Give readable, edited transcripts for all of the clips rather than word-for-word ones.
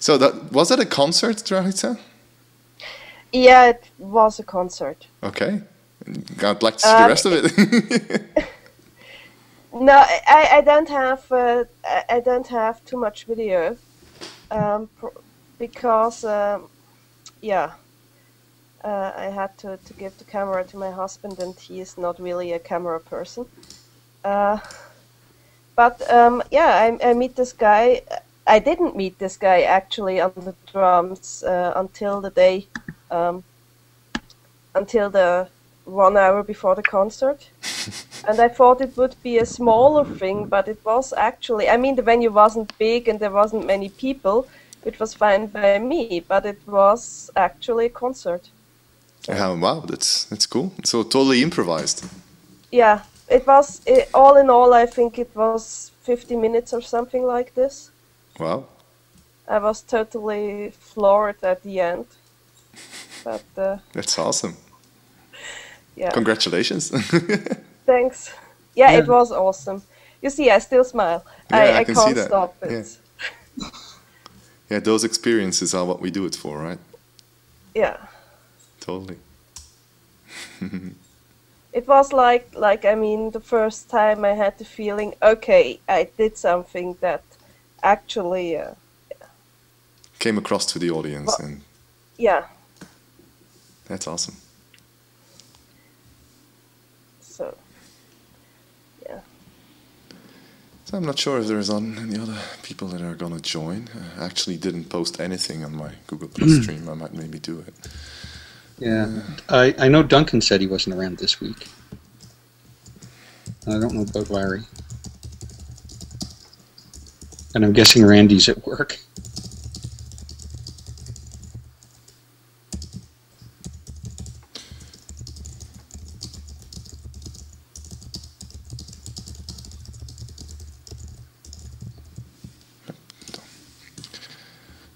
So that was it a concert, Dragica? Yeah, it was a concert. Okay. I'd like to see the rest of it. No, I don't have too much video, because I had to give the camera to my husband, and he is not really a camera person. But I meet this guy. I didn't meet this guy actually on the drums until the day, until the 1 hour before the concert. And I thought it would be a smaller thing, but it was actually, I mean, the venue wasn't big and there wasn't many people, which was fine by me, but it was actually a concert. So. Wow, that's cool. So totally improvised. Yeah, it was, all in all, I think it was 50 minutes or something like this. Wow. I was totally floored at the end. But that's awesome. Yeah. Congratulations. Thanks. Yeah, it was awesome. You see, I still smile. Yeah, I can't stop it. Yeah. Yeah, those experiences are what we do it for, right? Yeah. Totally. It was like I mean, the first time I had the feeling, okay, I did something that actually came across to the audience. And yeah. That's awesome. So, yeah. So I'm not sure if there's any other people that are going to join. I actually didn't post anything on my Google Plus stream. I might maybe do it. Yeah. I know Duncan said he wasn't around this week. I don't know about Larry. And I'm guessing Randy's at work.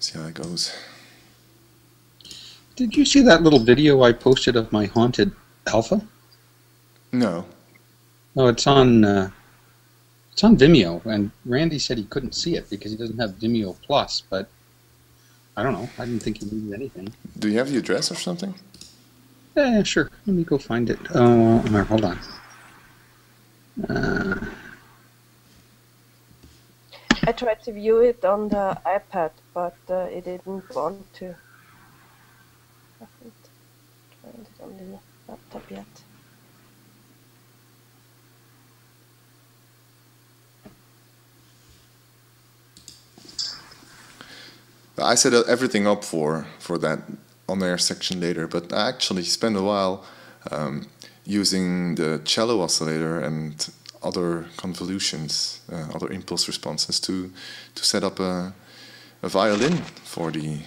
See how it goes. Did you see that little video I posted of my haunted alpha? No. Oh, it's on Vimeo, and Randy said he couldn't see it because he doesn't have Vimeo Plus, but I don't know. I didn't think he needed anything. Do you have the address or something? Yeah, sure. Let me go find it. Oh, hold on. I tried to view it on the iPad, but it didn't want to. I haven't tried it on the laptop yet. I set everything up for that on-air section later, but I actually spent a while using the cello oscillator and other convolutions, other impulse responses to set up a violin for the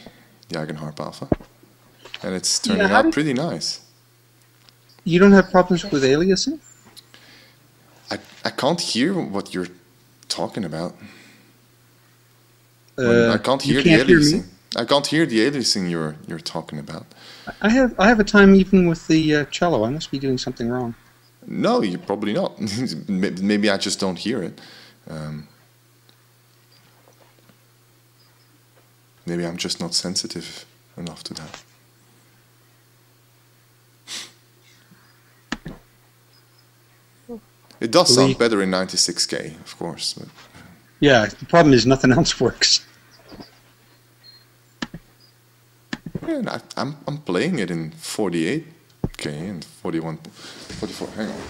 Eigenharp Alpha, and it's turning out pretty nice. You don't have problems with aliasing? I can't hear what you're talking about. I can't hear the aliasing. I can't hear the aliasing you're talking about. I have a time even with the cello. I must be doing something wrong. No, you're probably not. Maybe I just don't hear it. Maybe I'm just not sensitive enough to that. It does sound better in 96K, of course. But. Yeah, the problem is nothing else works. Yeah, I'm playing it in 48K and 44. Hang on.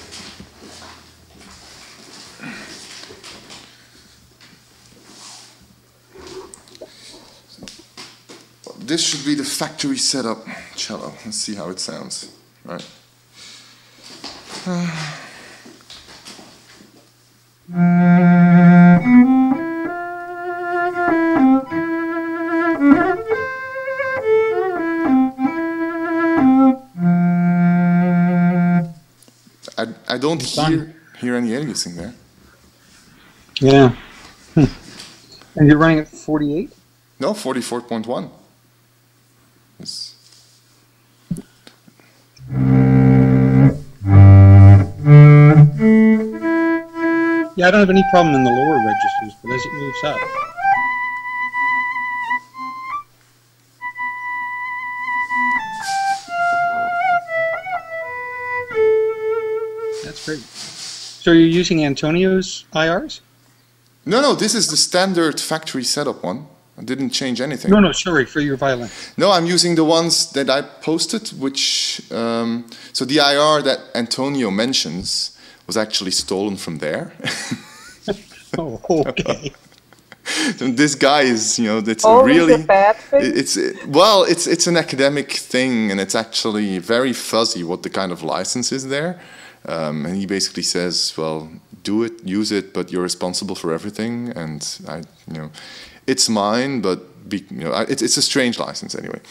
This should be the factory setup cello. Let's see how it sounds. Right. I don't hear any aliasing there. Yeah. And you're running at 48? No, 44.1. It's... Yeah, I don't have any problem in the lower registers, but as it moves up. So you're using Antonio's IRs? No, this is the standard factory setup one. I didn't change anything. No, sorry, for your violin. No, I'm using the ones that I posted, which, so the IR that Antonio mentions was actually stolen from there. Oh, okay. This guy is, that's Always really a bad thing? it's an academic thing, and it's actually very fuzzy what the kind of license is there. And he basically says, well, do it, use it, but you're responsible for everything. And it's mine, but it's a strange license anyway.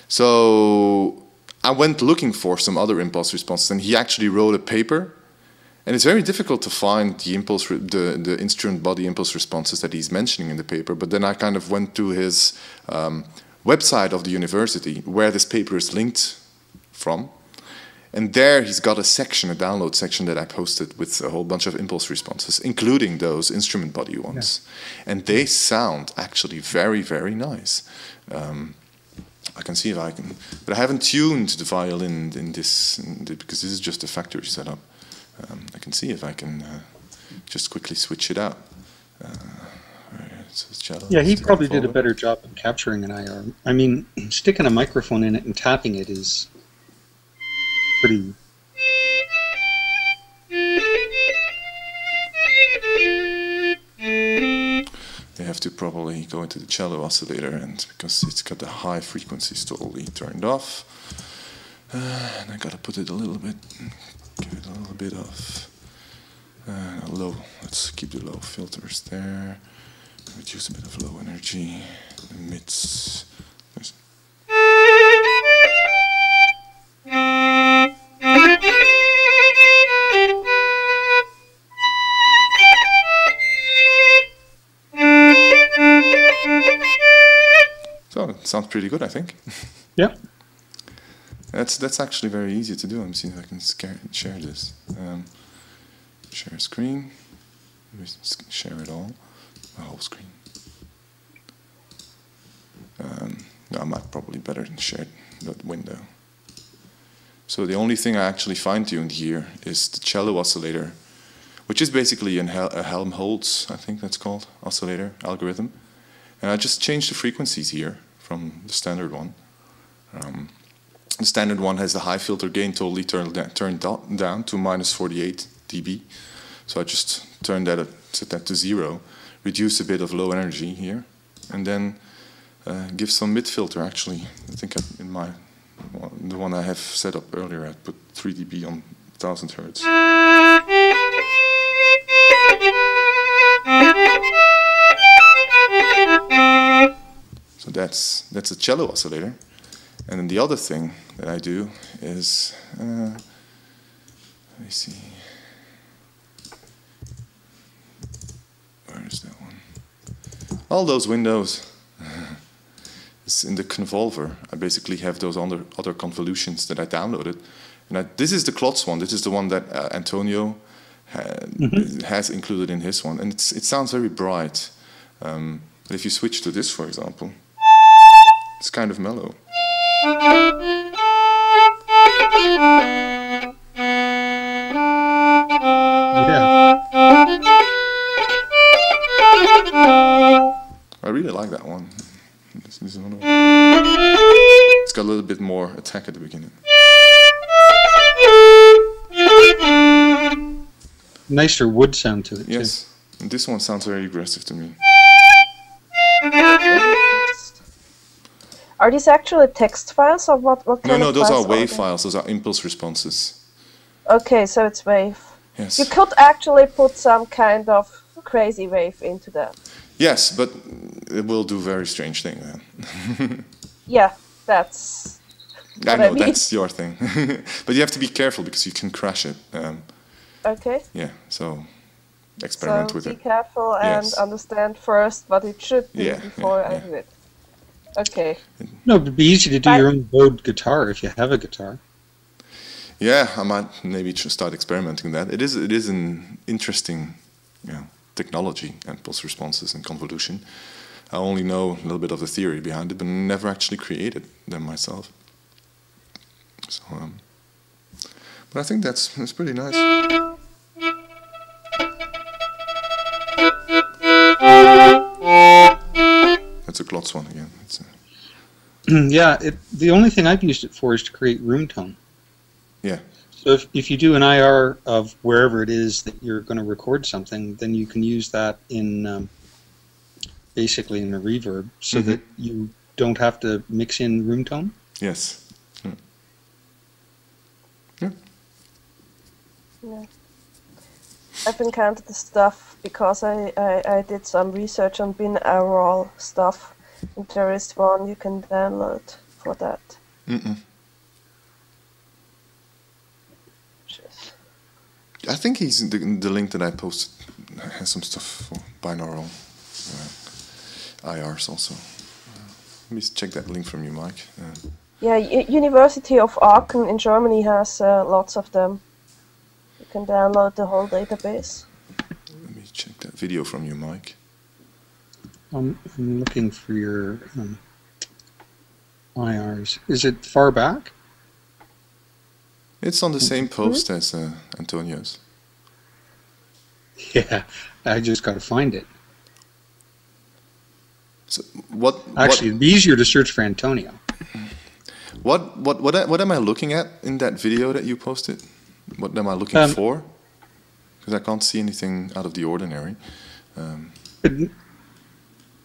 So I went looking for some other impulse responses, and he actually wrote a paper. And it's very difficult to find the instrument body impulse responses that he's mentioning in the paper. But then I kind of went to his website of the university where this paper is linked from. And there he's got a section, a download section that I posted with a whole bunch of impulse responses, including those instrument body ones. Yeah. And they sound actually very, very nice. I can see if I can, but I haven't tuned the violin in this, because this is just a factory setup. I can see if I can just quickly switch it out. Yeah, he probably did a better job of capturing an IR. I mean, sticking a microphone in it and tapping it is pretty... You have to probably go into the cello oscillator, and because it's got the high frequencies totally turned off. And I gotta put it a little bit, give it a little bit of low. Let's keep the low filters there. Reduce a bit of low energy. The mids. So it sounds pretty good, I think. Yeah. That's actually very easy to do. I'm seeing if I can share this. Share screen. Share it all. The whole screen. I might probably better share that window. So the only thing I actually fine-tuned here is the cello oscillator, which is basically a Helmholtz, I think that's called, oscillator algorithm. And I just changed the frequencies here from the standard one. The standard one has the high filter gain totally turned down to minus 48 dB. So I just set that to 0, reduce a bit of low energy here, and then give some mid filter. Actually, I think in the one I have set up earlier, I put 3 dB on 1000 Hertz. So that's a cello oscillator. And then the other thing that I do is, let me see, where is that one? All those windows. It's in the convolver. I basically have those other convolutions that I downloaded. And this is the Klotz one. This is the one that Antonio has included in his one. And it sounds very bright. But if you switch to this, for example, it's kind of mellow. Yeah. I really like that one. This is another one. It's got a little bit more attack at the beginning. Nicer wood sound to it, yes. too. And this one sounds very aggressive to me. Are these actually text files, or what kind of files? No, those are wave files. Those are impulse responses. Okay, so it's wave. Yes. You could actually put some kind of crazy wave into that. Yes, but it will do very strange things then. Yeah, that's I know, I mean. that's your thing. But you have to be careful because you can crash it. Okay. Yeah, so experiment with it. So be careful and understand first what it should be before I do it. Okay. No, it'd be easy to do your own bowed guitar if you have a guitar. Yeah, I might maybe start experimenting with that. It is an interesting technology, impulse responses and convolution. I only know a little bit of the theory behind it, but never actually created them myself. So, But I think that's pretty nice. That's a Glotz one again. Yeah, the only thing I've used it for is to create room tone. Yeah. So if you do an IR of wherever it is that you're going to record something, then you can use that in basically in a reverb, so that you don't have to mix in room tone. Yes. Yeah. Yeah. I've encountered the stuff because I did some research on binaural stuff, and there is one you can download for that. I think the link that I posted has some stuff for binaural IRs also. Let me check that link from you, Mike. Yeah, University of Aachen in Germany has lots of them. You can download the whole database. Let me check that video from you, Mike. I'm looking for your IRs. Is it far back? It's on the same post as Antonio's. Yeah, I just got to find it. So Actually, it'd be easier to search for Antonio. What am I looking at in that video that you posted? What am I looking for? Because I can't see anything out of the ordinary.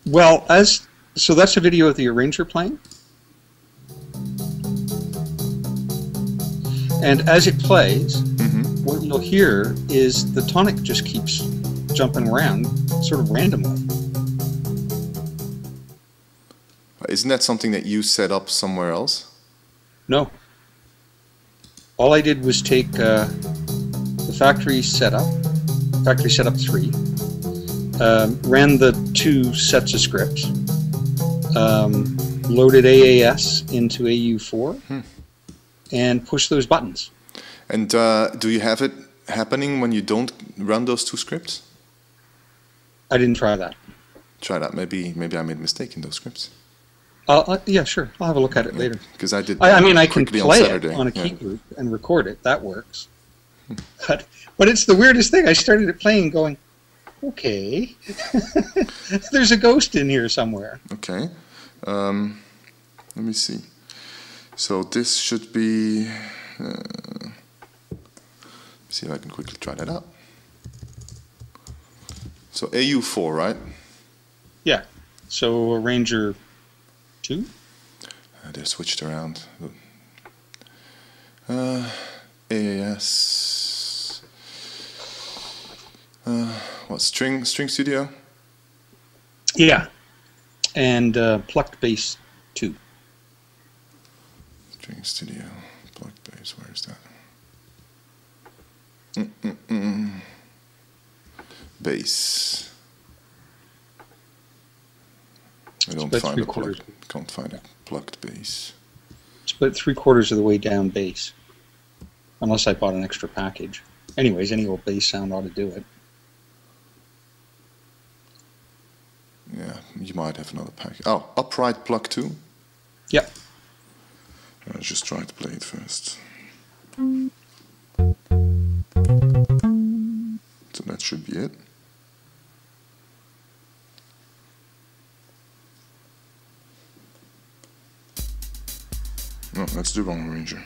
Well, so that's a video of the arranger playing. And as it plays, what you'll hear is the tonic just keeps jumping around sort of randomly. Isn't that something that you set up somewhere else? No. All I did was take the factory setup 3, ran the 2 sets of scripts, loaded AAS into AU4, and pushed those buttons. And do you have it happening when you don't run those 2 scripts? I didn't try that. Try that. Maybe I made a mistake in those scripts. Yeah, sure. I'll have a look at it later. Because I did. I mean, I can play it on a key group and record it. That works. But it's the weirdest thing. I started it playing, going, okay, there's a ghost in here somewhere. Okay. Let me see. So this should be. See if I can quickly try that out. So AU4, right? Yeah. So Arranger 2? They're switched around. AAS. What, String Studio? Yeah. And Plucked Bass 2. String Studio, Plucked Bass, where is that? Bass. I don't find a plucked. Can't find a plucked bass. It's about 3/4 of the way down bass, unless I bought an extra package. Anyways, any old bass sound ought to do it. Yeah, you might have another package. Oh, upright pluck 2. Yep. I'll just try to play it first. So that should be it. No, that's the wrong arranger.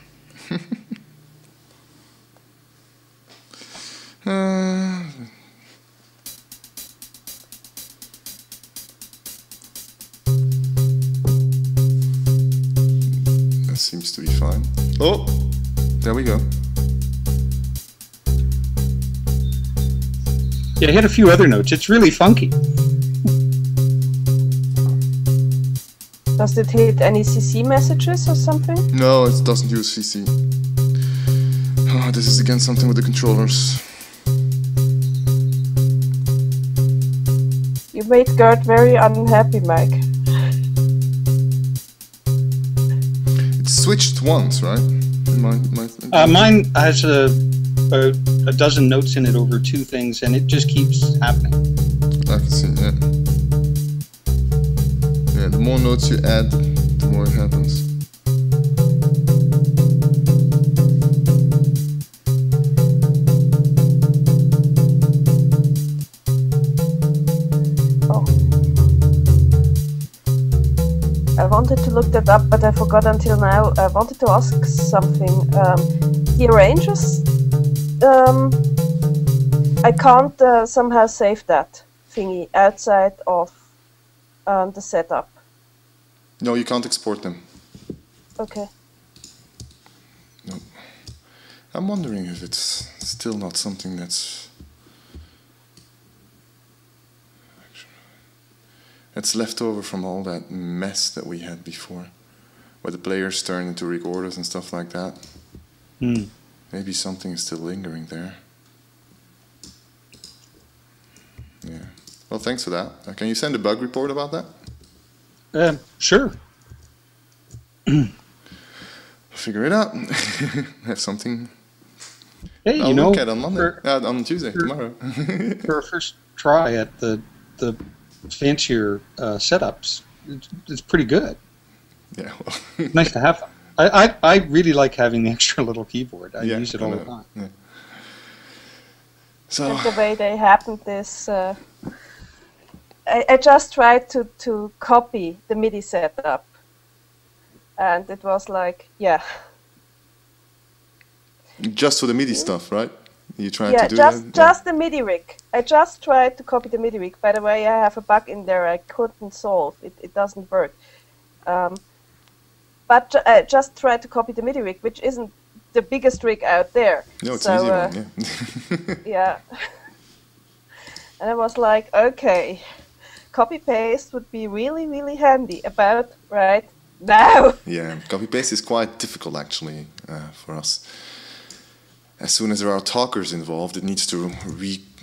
That seems to be fine. Oh, there we go. Yeah, I hit a few other notes. It's really funky. Does it hit any CC messages or something? No, it doesn't use CC. Oh, this is again something with the controllers. You made Gert very unhappy, Mike. It's switched once, right? Mine has about a dozen notes in it over 2 things, and it just keeps happening. I can see, yeah. Yeah, the more notes you add, the more it happens. wanted to look that up, but I forgot until now. I wanted to ask something. The arrangers, I can't somehow save that thingy outside of the setup. No, you can't export them. Okay. No. I'm wondering if it's still not something that's left over from all that mess that we had before, where the players turn into recorders and stuff like that. Maybe something is still lingering there. Yeah. Well, thanks for that. Can you send a bug report about that? Sure. Figure it out. Have something. Hey, I'll look at on Monday. On Tuesday, tomorrow. For a first try at the fancier setups, it's pretty good. Yeah. Well. Nice to have them. I really like having the extra little keyboard. I use it all the time. Yeah. So And the way they happened is, I just tried to copy the MIDI setup, and it was like, yeah. Just for the MIDI stuff, right? You tried Yeah, to do just the MIDI rig. I just tried to copy the MIDI rig. By the way, I have a bug in there I couldn't solve. It doesn't work. But I just tried to copy the MIDI rig, which isn't the biggest rig out there. No, it's so, an easy one, yeah. Yeah. And I was like, okay, copy-paste would be really, really handy about right now. Yeah, copy-paste is quite difficult, actually, for us. As soon as there are talkers involved, it needs to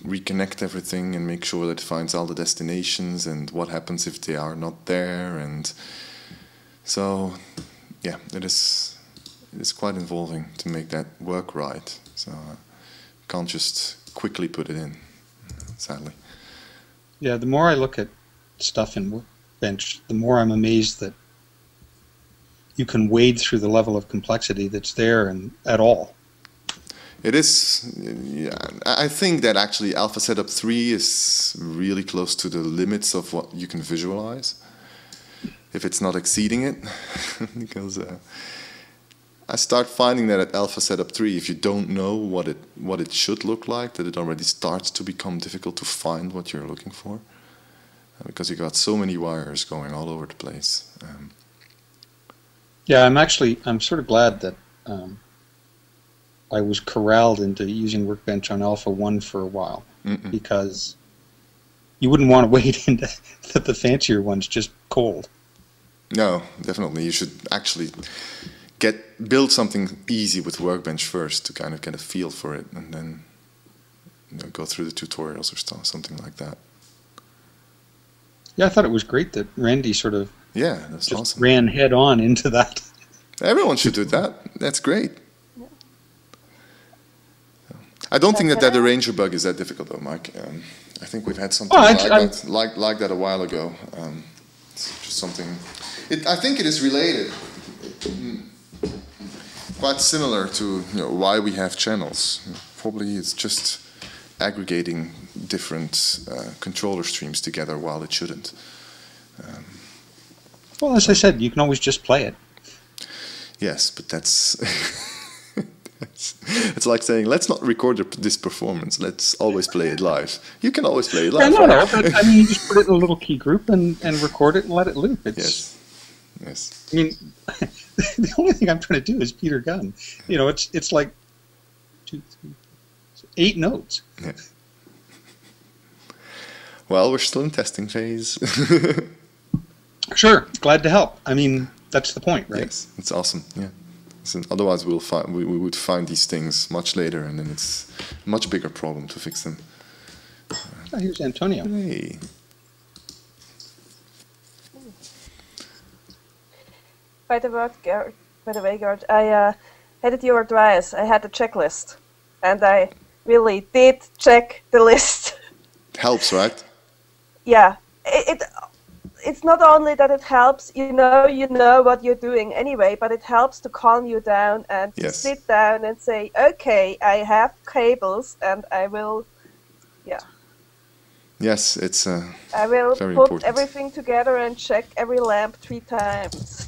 reconnect everything and make sure that it finds all the destinations and what happens if they are not there. And so, yeah, it is quite involving to make that work right. So can't just quickly put it in, sadly. Yeah, the more I look at stuff in Workbench, the more I'm amazed that you can wade through the level of complexity that's there and at all. It is, yeah, I think that actually Alpha Setup 3 is really close to the limits of what you can visualize, if it's not exceeding it, because I start finding that at Alpha Setup 3, if you don't know what it should look like, that it already starts to become difficult to find what you're looking for, because you got so many wires going all over the place. Yeah, I'm sort of glad that I was corralled into using Workbench on Alpha 1 for a while, because you wouldn't want to wade into the fancier ones just cold. No, definitely. You should actually build something easy with Workbench first to kind of get a feel for it, and then go through the tutorials or something like that. Yeah, I thought it was great that Randy sort of that's just awesome. ran head on into that. Everyone should do that. That's great. I don't think that arranger bug is that difficult, though, Mike. I think we've had something like that a while ago. It's just something. I think it is related, quite similar to why we have channels. Probably it's just aggregating different controller streams together while it shouldn't. Well, as I said, you can always just play it. Yes, but that's. It's like saying, let's not record this performance. Let's always play it live. You can always play it live. Yeah, no, but I mean, you just put it in a little key group and record it and let it loop. Yes. I mean, the only thing I'm trying to do is Peter Gunn. It's like 2, 3, 8 notes. Yeah. Well, we're still in testing phase. Sure, glad to help. I mean, that's the point, right? Yes, it's awesome. Yeah. So otherwise, we would find these things much later, and then it's a much bigger problem to fix them. Oh, here's Antonio. Hey. By the way, Gerd, I had it your advice. I had a checklist, and I really did check the list. It helps, right? Yeah, it's not only that it helps, you know what you're doing anyway, but it helps to calm you down and to sit down and say, okay, I have cables and I will, Yes, it's I will very put important. everything together and check every lamp 3 times.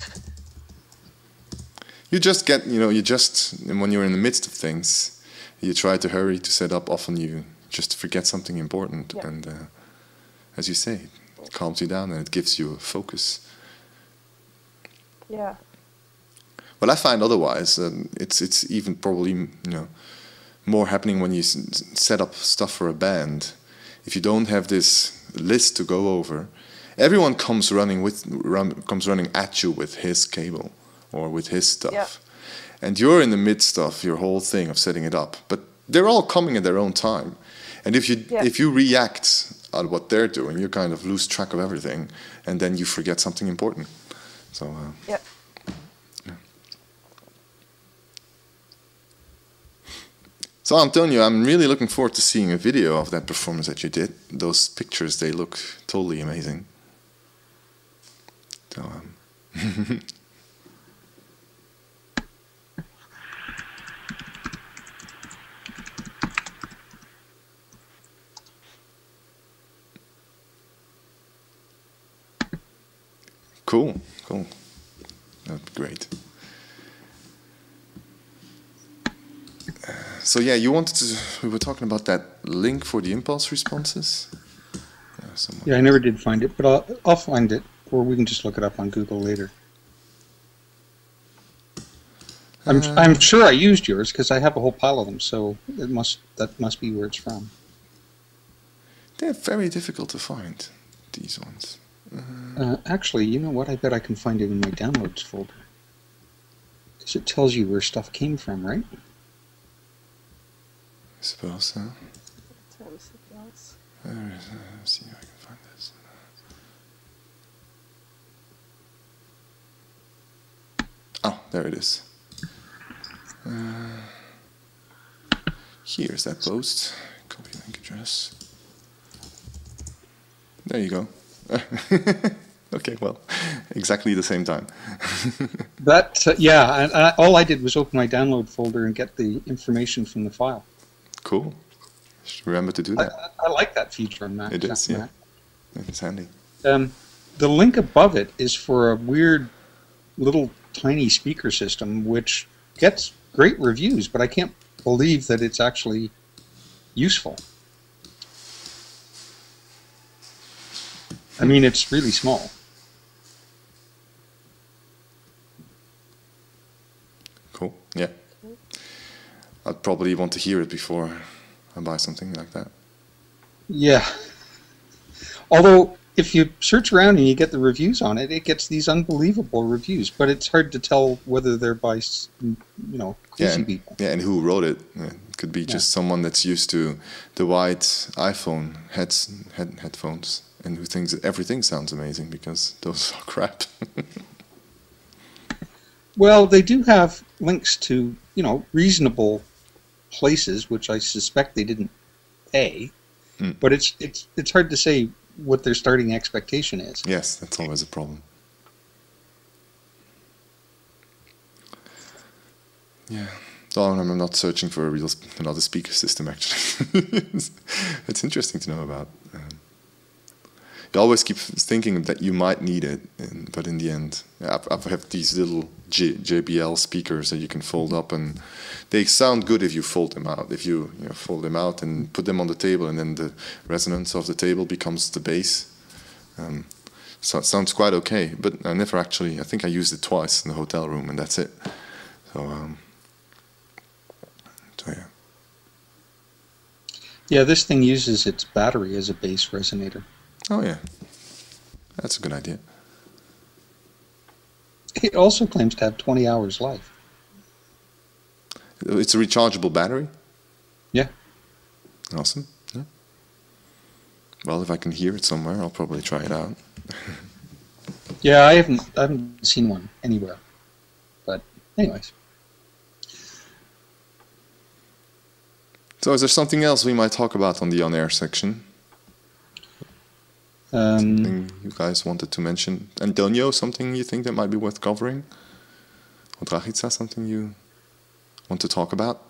You just get, when you're in the midst of things, you try to hurry to set up. Often you just forget something important, Yeah. and as you say, it calms you down and it gives you a focus. Yeah. Well, I find otherwise, it's even probably more happening when you set up stuff for a band. If you don't have this list to go over, everyone comes running at you with his cable or with his stuff, Yeah. and you're in the midst of your whole thing of setting it up. But they're all coming at their own time, and if you react at what they're doing, you kind of lose track of everything, and then you forget something important. So Yeah. So Antonio, I'm really looking forward to seeing a video of that performance that you did. Those pictures, they look totally amazing. So, cool. That'd be great. So yeah, we were talking about that link for the impulse responses. Yeah, I never did find it, but I'll find it, or we can just look it up on Google later. I'm sure I used yours because I have a whole pile of them, so that must be where it's from. They're very difficult to find, these ones. Actually, you know what? I bet I can find it in my downloads folder because it tells you where stuff came from, right? I suppose so. Let's See if I can find this. Oh, there it is. Here's that post. Copy link address. There you go. Okay, well, exactly the same time. Yeah, and all I did was open my download folder and get the information from the file. Cool. Just remember to do that. I like that feature on Mac. It is, yeah. It's handy. The link above it is for a weird little tiny speaker system which gets great reviews, but I can't believe that it's actually useful. I mean, it's really small. Cool, yeah. I'd probably want to hear it before I buy something like that. Yeah. Although, if you search around and you get the reviews on it, it gets these unbelievable reviews, but it's hard to tell whether they're by, crazy people. Yeah, and who wrote it. It could be just someone that's used to the white iPhone headphones and who thinks that everything sounds amazing because those are crap. Well, they do have links to, reasonable places, which I suspect they didn't pay, but it's hard to say what their starting expectation is. Yes, that's always a problem. Yeah. So I'm not searching for another speaker system, actually. It's interesting to know about. You always keep thinking that you might need it, but in the end, I have these little JBL speakers that you can fold up, and they sound good if you fold them out. If you fold them out and put them on the table, and then the resonance of the table becomes the bass. So it sounds quite okay, but I never actually. I think I used it twice in the hotel room, and that's it. So yeah. Yeah, this thing uses its battery as a bass resonator. Oh yeah, that's a good idea. It also claims to have 20 hours life. It's a rechargeable battery? Yeah. Awesome. Yeah. Well, if I can hear it somewhere, I'll probably try it out. Yeah, I haven't seen one anywhere. But anyways. So is there something else we might talk about on the on-air section? Something you guys wanted to mention? Antonio, something you think that might be worth covering? Or Dragica, something you want to talk about?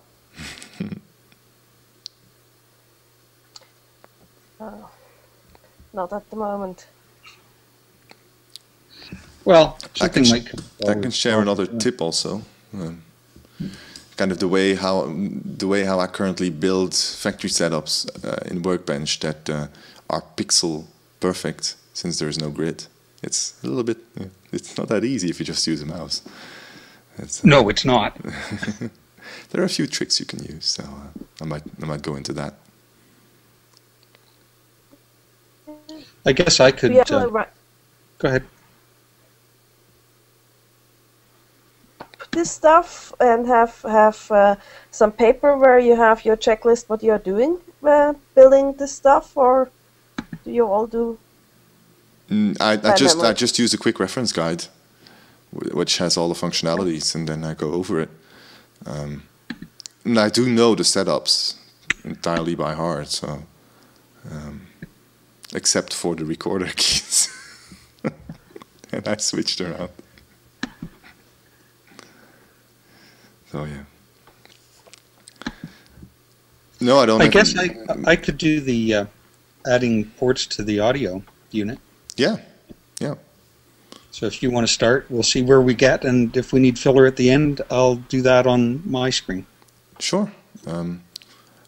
Not at the moment. Well, I can, something might come I can share another forward. tip also. Kind of the way how I currently build factory setups in Workbench that are pixel perfect, since there is no grid. It's a little bit. It's not that easy if you just use a mouse. No, it's not. There are a few tricks you can use, so I might go into that. I guess I could. Go ahead. This stuff and have some paper where you have your checklist what you're doing building this stuff, or do you all do? I just use a quick reference guide, which has all the functionalities, and then I go over it. And I do know the setups entirely by heart, so except for the recorder keys, and I switched around. So yeah. No, I don't. I guess I could do the adding ports to the audio unit. Yeah, yeah. So if you want to start, we'll see where we get, and if we need filler at the end, I'll do that on my screen. Sure. And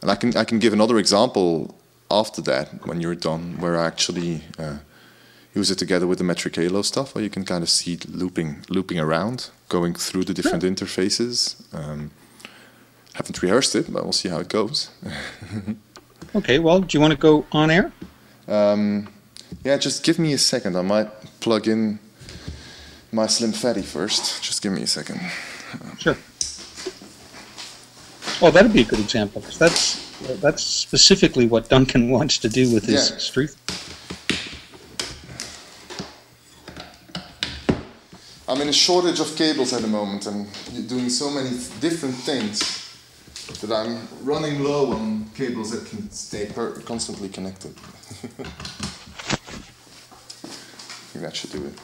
I can give another example after that when you're done, where I actually use it together with the metric halo stuff, where you can kind of see it looping around, going through the different interfaces. Haven't rehearsed it, but we'll see how it goes. Okay, well, do you want to go on air? Yeah, just give me a second. I might plug in my Slim Fatty first. Just give me a second. Sure. Oh, that'd be a good example, because that's specifically what Duncan wants to do with his street. I'm in a shortage of cables at the moment, and you're doing so many different things that I'm running low on cables that can stay constantly connected. I think that should do it.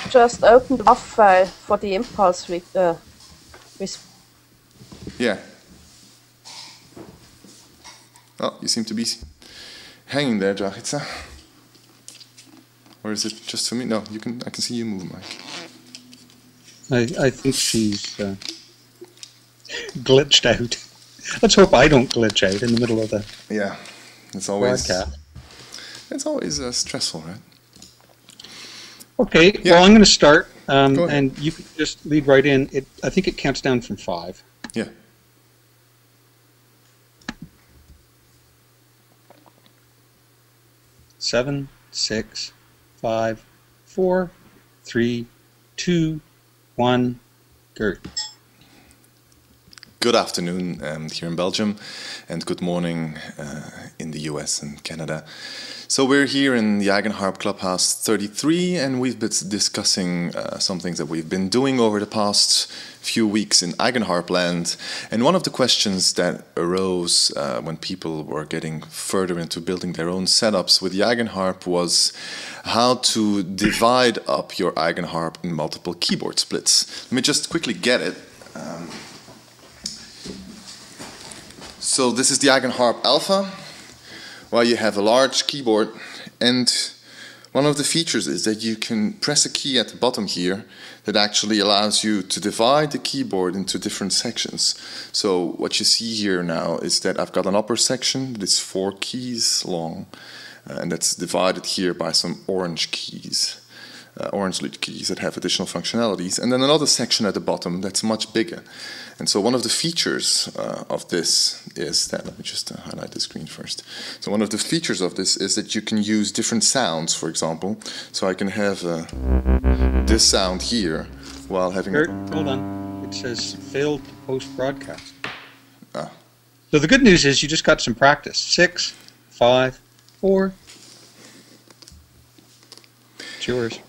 Just open the WAV file for the impulse Yeah. Oh, you seem to be hanging there, Jachitsa. Or is it just for me? No, I can see you move, Mike. I think she's glitched out. Let's hope I don't glitch out in the middle of the broadcast. It's always stressful, right? Okay, well, I'm going to start, and you can just lead right in. I think it counts down from 5. Yeah. Seven, 6, 5, 4, 3, 2, 1, go. Good afternoon here in Belgium, and good morning in the US and Canada. So we're here in the Eigenharp Clubhouse 33, and we've been discussing some things that we've been doing over the past few weeks in Eigenharp land. And one of the questions that arose when people were getting further into building their own setups with the Eigenharp was how to divide up your Eigenharp in multiple keyboard splits. Let me just quickly get it. So this is the Eigenharp Alpha, where you have a large keyboard, and one of the features is that you can press a key at the bottom here that actually allows you to divide the keyboard into different sections. So what you see here now is that I've got an upper section that is 4 keys long, and that's divided here by some orange keys, orange lead keys that have additional functionalities, and then another section at the bottom that's much bigger. And so one of the features of this is that, let me just highlight the screen first. So one of the features of this is that you can use different sounds, for example. So I can have this sound here while having... Hold on, it says failed to post broadcast. Ah. So the good news is you just got some practice. 6, 5, 4. It's yours.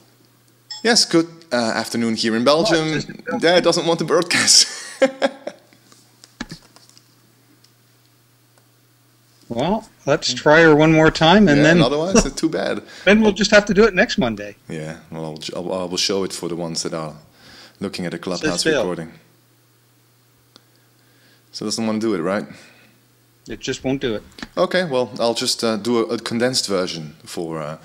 Yes, good afternoon here in Belgium. Yeah, it doesn't want to broadcast. Well, let's try her one more time, and then otherwise it's too bad. Then we'll just have to do it next Monday. Yeah, well, I will show it for the ones that are looking at the Clubhouse recording. So doesn't want to do it, right? It just won't do it. Okay, well, I'll just do a condensed version for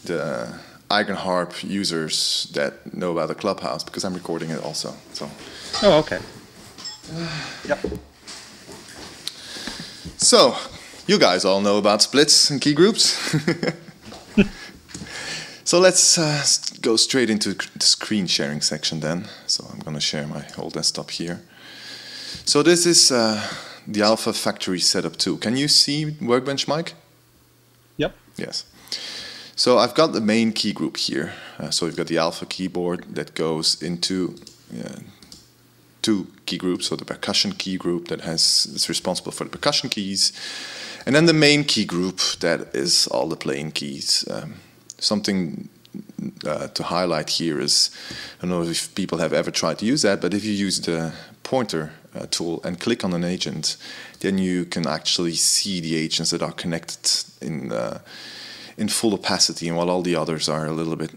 the Eigenharp users that know about the Clubhouse, because I'm recording it also. So. Oh, okay. Yep. So, you guys all know about splits and key groups. So let's go straight into the screen sharing section then. So I'm going to share my whole desktop here. So this is the Alpha Factory Setup 2. Can you see Workbench, Mike? Yep. Yes. So I've got the main key group here. So we've got the Alpha keyboard that goes into two key groups. So the percussion key group that is responsible for the percussion keys. And then the main key group that is all the playing keys. Something to highlight here is, I don't know if people have ever tried to use that, but if you use the pointer tool and click on an agent, then you can actually see the agents that are connected in full opacity, and while all the others are a little bit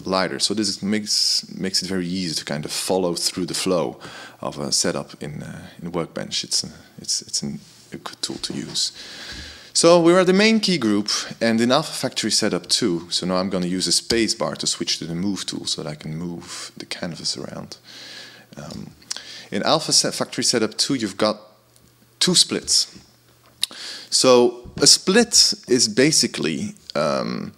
lighter. So this makes it very easy to kind of follow through the flow of a setup in Workbench. It's a good tool to use. So we're at the main key group, and in Alpha Factory Setup 2, so now I'm going to use a space bar to switch to the move tool so that I can move the canvas around. In Alpha Factory Setup 2, you've got two splits. So a split is basically a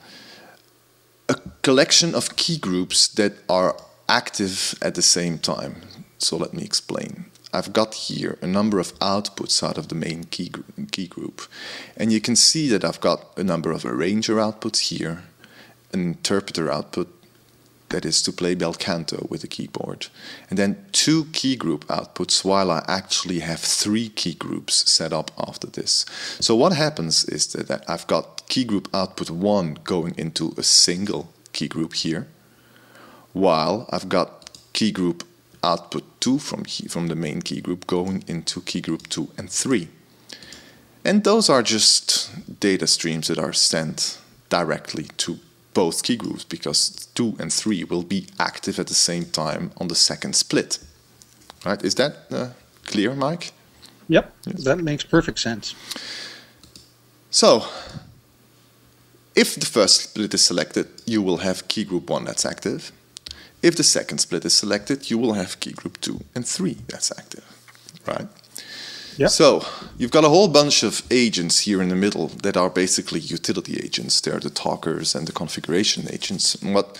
collection of key groups that are active at the same time. So let me explain. I've got here a number of outputs out of the main key group. And you can see that I've got a number of arranger outputs here, an interpreter output that is to play bel canto with the keyboard, and then two key group outputs, while I actually have three key groups set up after this. So what happens is that I've got key group output 1 going into a single key group here, while I've got key group output 2 from the main key group going into key group 2 and 3. And those are just data streams that are sent directly to both key groups, because 2 and 3 will be active at the same time on the second split. Right? Is that clear, Mike? Yep, yes. That makes perfect sense. So, if the first split is selected, you will have key group 1 that's active. If the second split is selected, you will have key group 2 and 3 that's active, right? Yep. So you've got a whole bunch of agents here in the middle that are basically utility agents. They're the talkers and the configuration agents. And what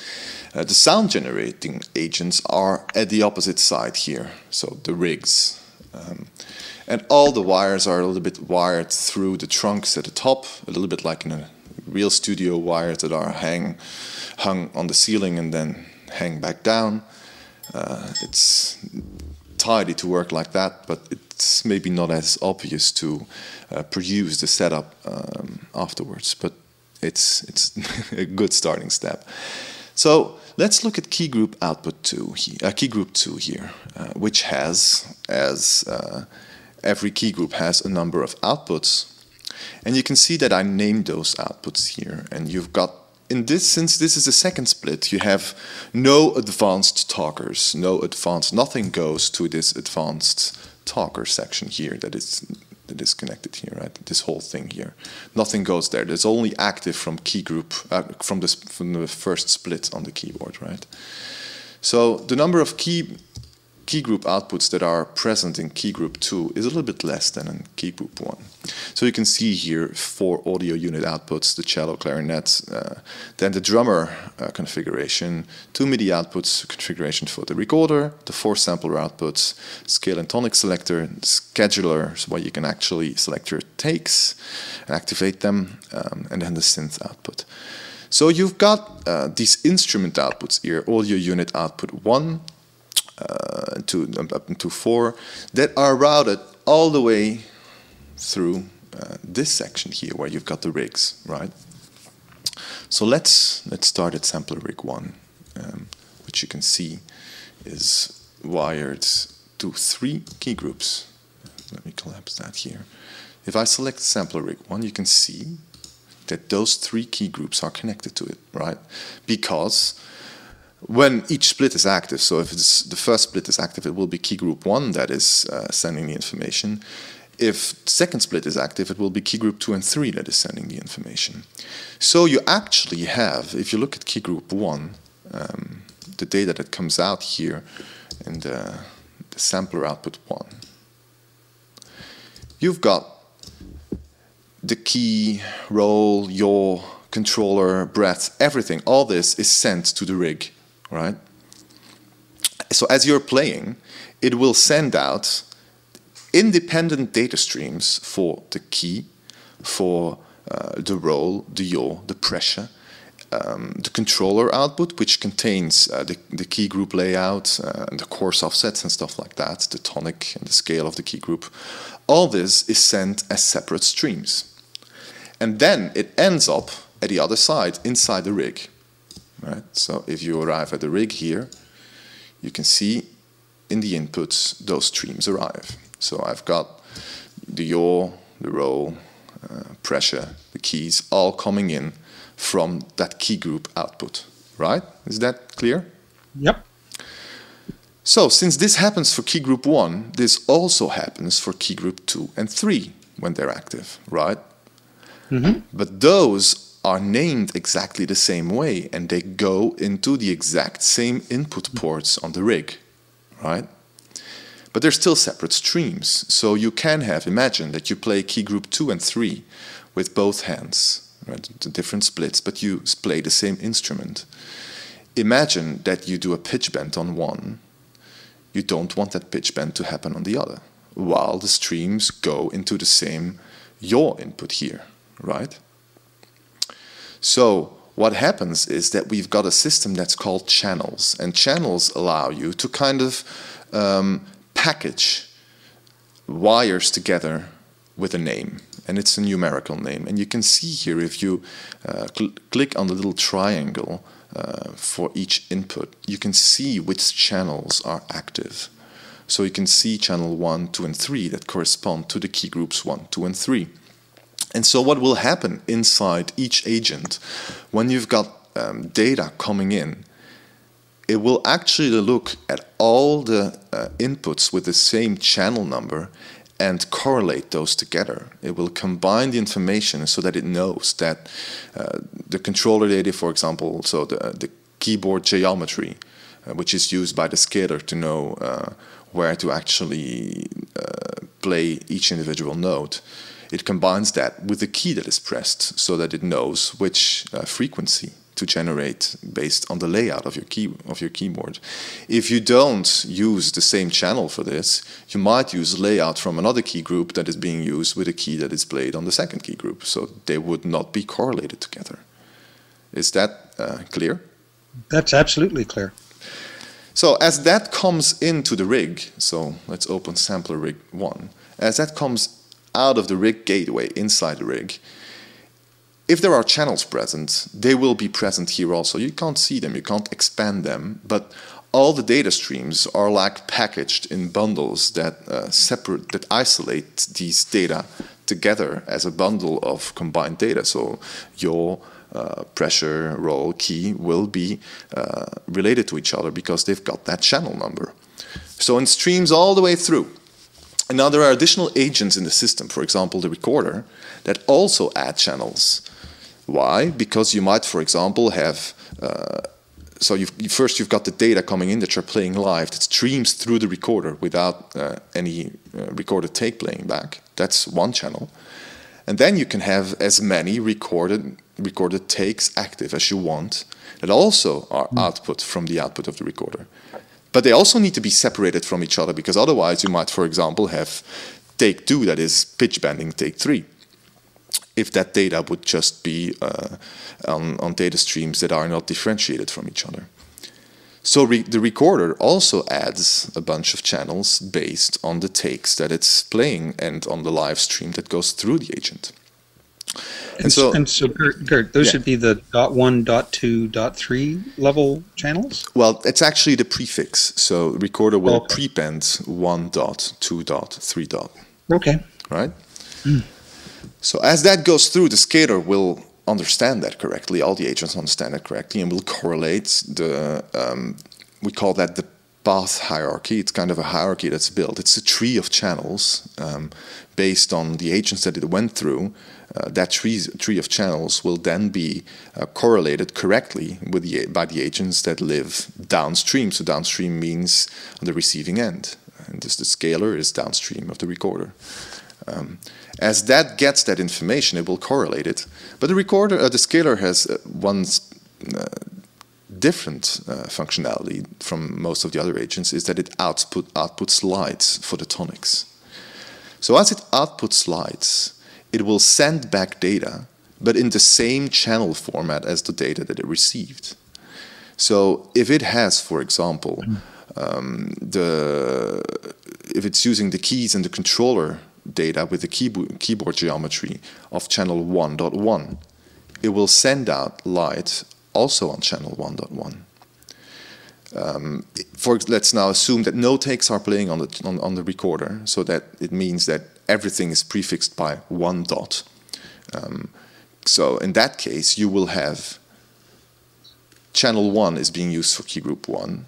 the sound generating agents are at the opposite side here, so the rigs. And all the wires are a little bit wired through the trunks at the top, a little bit like in a real studio wires that are hung on the ceiling and then hang back down. It's tidy to work like that, but it's maybe not as obvious to produce the setup afterwards, but it's a good starting step. So let's look at key group output 2, key group 2 here, which has, as every key group has, a number of outputs, and you can see that I named those outputs here, and you've got, since this is a second split, you have no advanced talkers, nothing goes to this advanced talker section here that is connected here, right? This whole thing here, nothing goes there. There's only active from key group from the first split on the keyboard, right? So the number of key group outputs that are present in key group 2 is a little bit less than in key group 1. So you can see here 4 audio unit outputs, the cello, clarinet, then the drummer configuration, 2 MIDI outputs configuration for the recorder, the 4 sampler outputs, scale and tonic selector, scheduler, so where you can actually select your takes and activate them, and then the synth output. So you've got these instrument outputs here, audio unit output 1, up to 4, that are routed all the way through this section here where you've got the rigs, right? So let's start at sampler rig 1, which you can see is wired to 3 key groups. Let me collapse that here. If I select sampler rig 1, you can see that those 3 key groups are connected to it, right? Because when each split is active, so if the first split is active, it will be key group 1 that is sending the information. if second split is active, it will be key group 2 and 3 that is sending the information. So you actually have, if you look at key group 1, the data that comes out here in the sampler output 1, you've got the key, role, yaw, controller, breath, everything. All this is sent to the rig, right? So as you're playing, it will send out independent data streams for the key, for the roll, the yaw, the pressure, the controller output, which contains the key group layout, and the coarse offsets and stuff like that, the tonic and the scale of the key group. All this is sent as separate streams. And then it ends up at the other side, inside the rig. Right? So if you arrive at the rig here, you can see in the inputs those streams arrive. So I've got the yaw, the roll, pressure, the keys, all coming in from that key group output. Right? Is that clear? Yep. So since this happens for key group 1, this also happens for key group 2 and 3 when they're active, right? Mm-hmm. But those are named exactly the same way, and they go into the exact same input ports on the rig, right? But they're still separate streams. So you can have, imagine that you play key group 2 and 3 with both hands, right? The different splits, but you play the same instrument. Imagine that you do a pitch bend on one. You don't want that pitch bend to happen on the other, while the streams go into the same yaw input here, right? So what happens is that we've got a system that's called channels, and channels allow you to kind of package wires together with a name, and it's a numerical name. And you can see here, if you click on the little triangle for each input, you can see which channels are active. So you can see channel 1, 2, and 3 that correspond to the key groups 1, 2, and 3. And so what will happen inside each agent, when you've got data coming in, it will actually look at all the inputs with the same channel number and correlate those together. It will combine the information so that it knows that the controller data, for example, so the keyboard geometry, which is used by the scaler to know where to actually play each individual note. It combines that with the key that is pressed so that it knows which frequency to generate based on the layout of your keyboard. If you don't use the same channel for this, you might use layout from another key group that is being used with a key that is played on the second key group, so they would not be correlated together. Is that clear? That's absolutely clear. So as that comes into the rig, so let's open sampler rig 1, as that comes out of the rig gateway inside the rig, if there are channels present, they will be present here also. You can't see them, you can't expand them, but all the data streams are like packaged in bundles that that isolate these data together as a bundle of combined data. So your pressure, roll, key will be related to each other because they've got that channel number. So in streams all the way through. And now there are additional agents in the system, for example, the recorder, that also add channels. Why? Because you might, for example, have, so first you've got the data coming in that you're playing live that streams through the recorder without any recorded take playing back. That's one channel. And then you can have as many recorded takes active as you want that also are output from the output of the recorder. But they also need to be separated from each other, because otherwise you might, for example, have take 2 that is pitch bending take 3. If that data would just be on data streams that are not differentiated from each other. So the recorder also adds a bunch of channels based on the takes that it's playing and on the live stream that goes through the agent. And so Gert, those should be the .1, .2, .3 level channels? Well, it's actually the prefix. So the recorder will prepend 1 dot, 2 dot, 3 dot. Okay. Right? Mm. So as that goes through, the scaler will understand that correctly. All the agents understand that correctly and will correlate the, we call that the path hierarchy. It's kind of a hierarchy that's built. It's a tree of channels based on the agents that it went through. That tree of channels will then be correlated correctly with by the agents that live downstream. So downstream means on the receiving end. And this, the scaler is downstream of the recorder. As that gets that information, it will correlate it. But the recorder, the scaler has one different functionality from most of the other agents, is that it outputs lights for the tonics. So as it outputs lights, it will send back data, but in the same channel format as the data that it received. So if it has, for example, if it's using the keys and the controller data with the keyboard geometry of channel 1.1, it will send out light also on channel 1.1. Let's now assume that no takes are playing on the recorder, so that it means that everything is prefixed by 1 dot. So in that case, you will have channel 1 is being used for key group 1,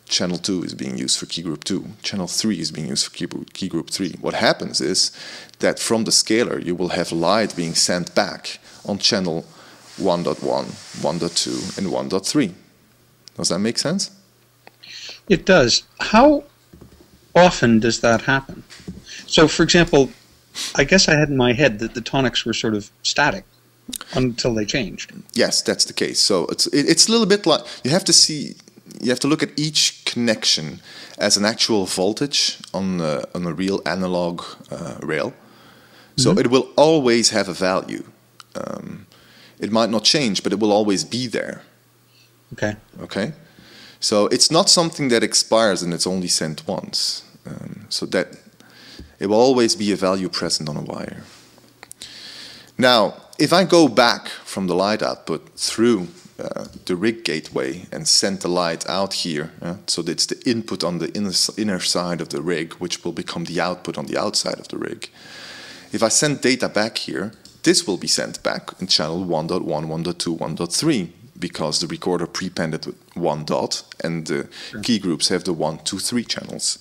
channel 2 is being used for key group 2, channel 3 is being used for key group 3. What happens is that from the scaler, you will have light being sent back on channel 1.1, 1.2, and 1.3. Does that make sense? It does. How often does that happen? So, for example, I guess I had in my head that the tonics were sort of static until they changed. Yes, that's the case. So it's a little bit like you have to look at each connection as an actual voltage on a real analog rail. So it will always have a value. It might not change, but it will always be there. Okay. Okay. So it's not something that expires and it's only sent once. So that it will always be a value present on a wire. Now, if I go back from the light output through the rig gateway and send the light out here, so that's the input on the inner side of the rig, which will become the output on the outside of the rig. If I send data back here, this will be sent back in channel 1.1, 1.2, 1.3, because the recorder prepended with 1 dot, and the key groups have the 1, 2, 3 channels.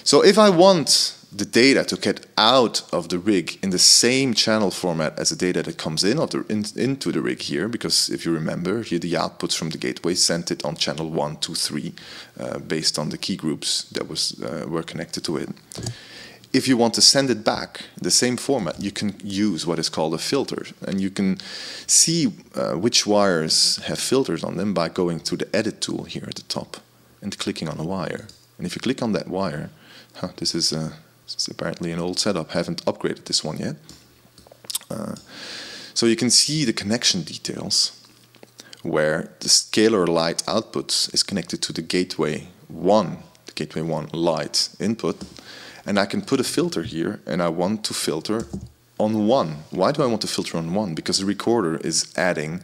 So if I want the data to get out of the rig in the same channel format as the data that comes into the rig here, because if you remember, here the outputs from the gateway sent it on channel 1, 2, 3, based on the key groups that were connected to it. If you want to send it back the same format, you can use what is called a filter, and you can see which wires have filters on them by going to the edit tool here at the top and clicking on a wire. And if you click on that wire, this is apparently an old setup, haven't upgraded this one yet. So you can see the connection details where the scalar light output is connected to the gateway 1 light input. And I can put a filter here, and I want to filter on 1. Why do I want to filter on 1? Because the recorder is adding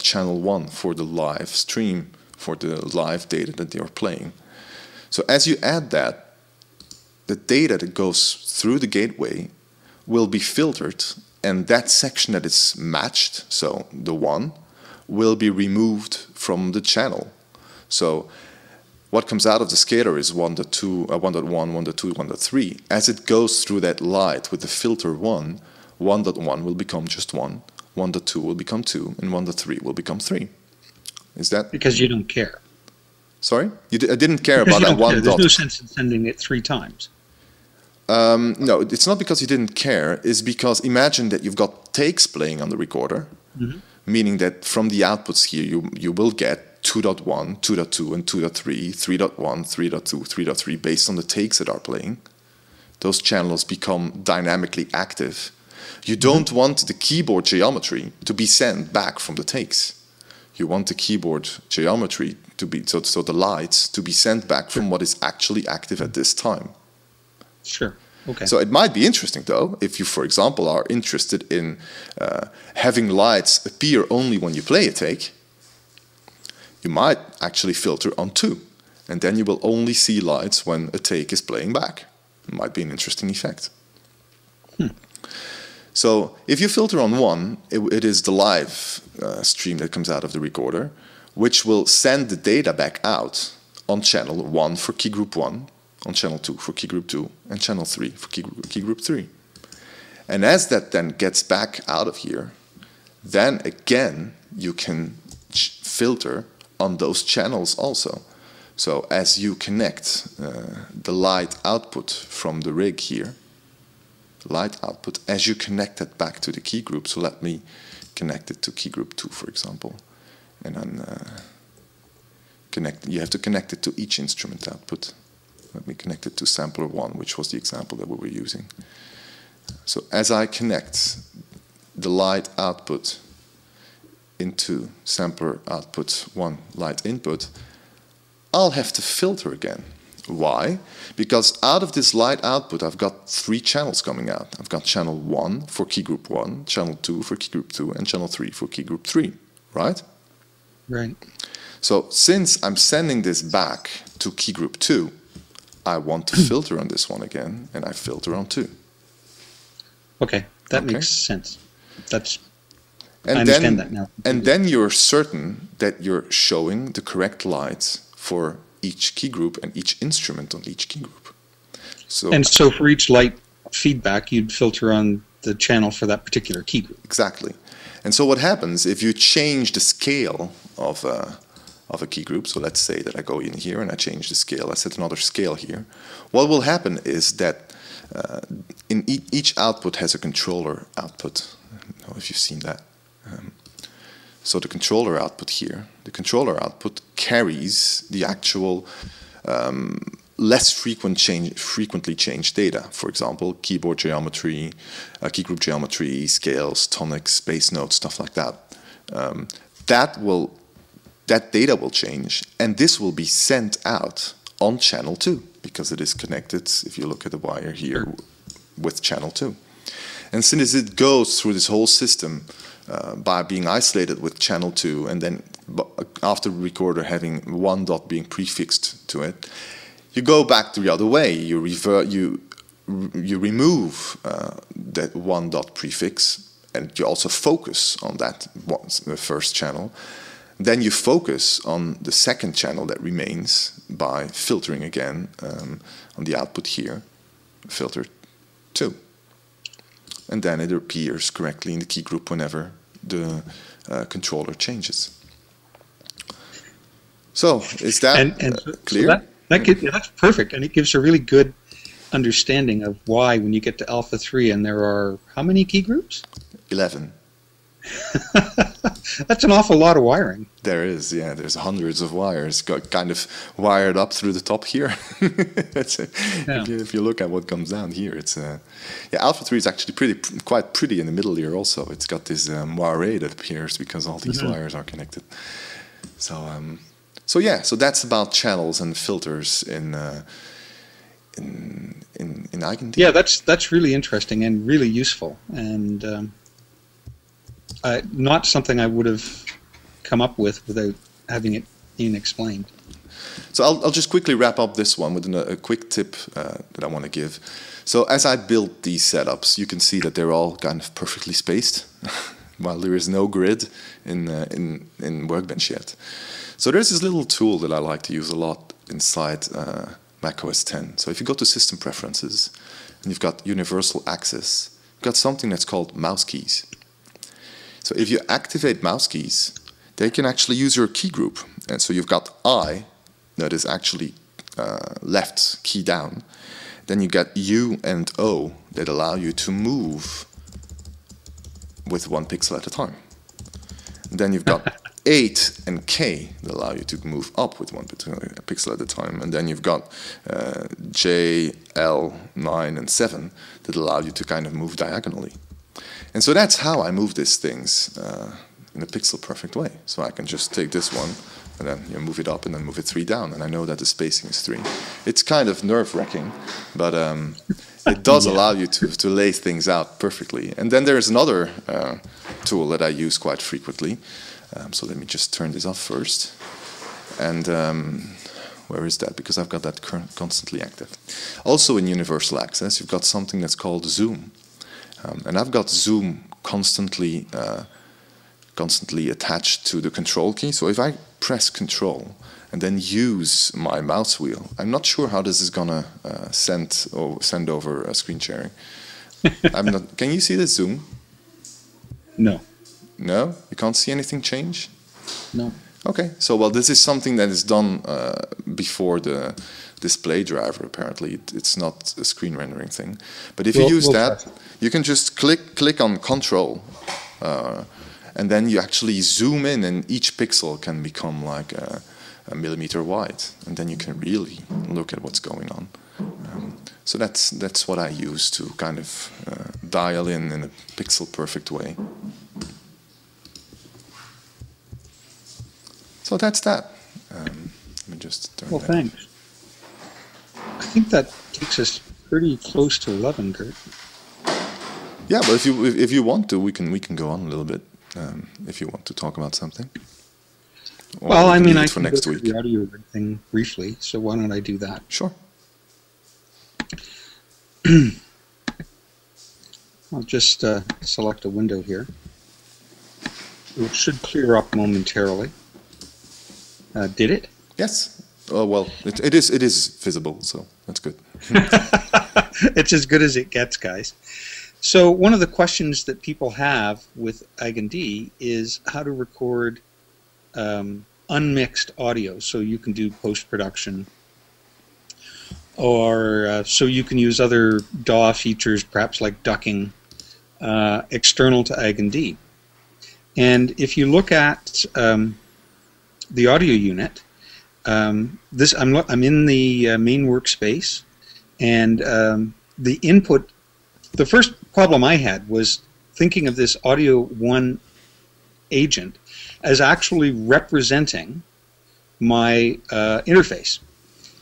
channel 1 for the live stream, for the live data that they are playing. So as you add that, the data that goes through the gateway will be filtered, and that section that is matched, so the 1, will be removed from the channel. So what comes out of the scaler is 1.2, 1.1, 1.2, 1.3. As it goes through that light with the filter 1, 1.1 will become just 1, 1.2 will become 2, and 1.3 will become 3. Is that... Because you don't care. Sorry? I didn't care about that 1 dot. There's no sense in sending it 3 times. No, it's not because you didn't care. It's because imagine that you've got takes playing on the recorder, meaning that from the outputs here you will get 2.1, 2.2, and 2.3, 3.1, 3.2, 3.3, based on the takes that are playing. Those channels become dynamically active. You don't want the keyboard geometry to be sent back from the takes. You want the keyboard geometry to be, so the lights, to be sent back from what is actually active at this time. Sure. Okay. So it might be interesting, though, if you, for example, are interested in having lights appear only when you play a take. You might actually filter on 2, and then you will only see lights when a take is playing back. It might be an interesting effect. So if you filter on 1, it is the live stream that comes out of the recorder, which will send the data back out on channel 1 for key group 1, on channel 2 for key group 2, and channel 3 for key group 3. And as that then gets back out of here, then again you can filter on those channels also. So as you connect the light output from the rig here, light output, as you connect it back to the key group, so let me connect it to key group 2, for example, and then you have to connect it to each instrument output. Let me connect it to sampler 1, which was the example that we were using. So as I connect the light output into sampler output 1 light input, I'll have to filter again. Why? Because out of this light output I've got 3 channels coming out. I've got channel 1 for key group 1, channel 2 for key group 2, and channel 3 for key group 3, right? Right. So since I'm sending this back to key group 2, I want to filter on this one again, and I filter on 2. Okay, that Okay. makes sense. I And understand that now. And then you're certain that you're showing the correct lights for each key group and each instrument on each key group. So for each light feedback, you'd filter on the channel for that particular key group. Exactly. And so what happens if you change the scale of a key group? So let's say that I go in here and I change the scale. I set another scale here. What will happen is that in each output has a controller output. I don't know if you've seen that. So the controller output here, the controller output carries the actual less frequently changed data. For example, keyboard geometry, key group geometry, scales, tonics, bass notes, stuff like that. That data will change, and this will be sent out on channel 2 because it is connected, if you look at the wire here, with channel 2. And since it goes through this whole system by being isolated with channel 2, and then after the recorder having 1 dot being prefixed to it, you go back the other way. You remove that 1 dot prefix, and you also focus on that first channel. Then you focus on the second channel that remains by filtering again on the output here, filter 2. And then it appears correctly in the key group whenever the controller changes. So, is that clear? So that's perfect, and it gives a really good understanding of why when you get to alpha 3 and there are how many key groups? 11. That's an awful lot of wiring. There is, yeah. There's hundreds of wires kind of wired up through the top here. If you look at what comes down here, it's Alpha 3 is actually quite pretty in the middle here. Also, it's got this moire that appears because all these wires are connected. So that's about channels and filters in Eigenharp. Yeah, that's really interesting and really useful, and not something I would have come up with without having it being explained. So I'll just quickly wrap up this one with a quick tip that I want to give. So as I built these setups, you can see that they're all kind of perfectly spaced, while there is no grid in Workbench yet. So there's this little tool that I like to use a lot inside Mac OS X. So if you go to System Preferences, and you've got Universal Access, you've got something that's called mouse keys. So if you activate mouse keys, they can actually use your key group. And so you've got I, that is actually left key down. Then you get U and O that allow you to move with 1 pixel at a time. And then you've got 8 and K that allow you to move up with 1 pixel at a time. And then you've got J, L, 9, and 7 that allow you to kind of move diagonally. And so that's how I move these things in a pixel perfect way. So I can just take this one and then move it up and then move it 3 down, and I know that the spacing is 3. It's kind of nerve-wracking, but it does allow you to lay things out perfectly. And then there's another tool that I use quite frequently. So let me just turn this off first. And where is that? Because I've got that constantly active. Also in Universal Access, you've got something that's called Zoom. And I've got Zoom constantly attached to the control key. So if I press Control and then use my mouse wheel. I'm not sure how this is gonna send over screen sharing. I'm not. Can you see the zoom? No. No, you can't see anything change. No. Okay, so well, this is something that is done before the display driver. Apparently, it's not a screen rendering thing. But if you use that, you can just click on Control, and then you actually zoom in, and each pixel can become like a millimeter wide, and then you can really look at what's going on. So that's what I use to kind of dial in a pixel perfect way. So that's that. Let me just turn that. Thanks. I think that takes us pretty close to 11, Gert. Yeah, but if you want to, we can go on a little bit. If you want to talk about something. Or well, I mean, I for can next go week. through the audio thing briefly. So why don't I do that? Sure. I'll just select a window here. It should clear up momentarily. Did it? Yes. Well, it is visible, so that's good. It's as good as it gets, guys. So one of the questions that people have with Eigen is how to record unmixed audio, so you can do post-production, or so you can use other DAW features, perhaps like ducking, external to Eigen. And if you look at the audio unit, I'm in the main workspace, and the input. The first problem I had was thinking of this Audio 1 agent as actually representing my interface.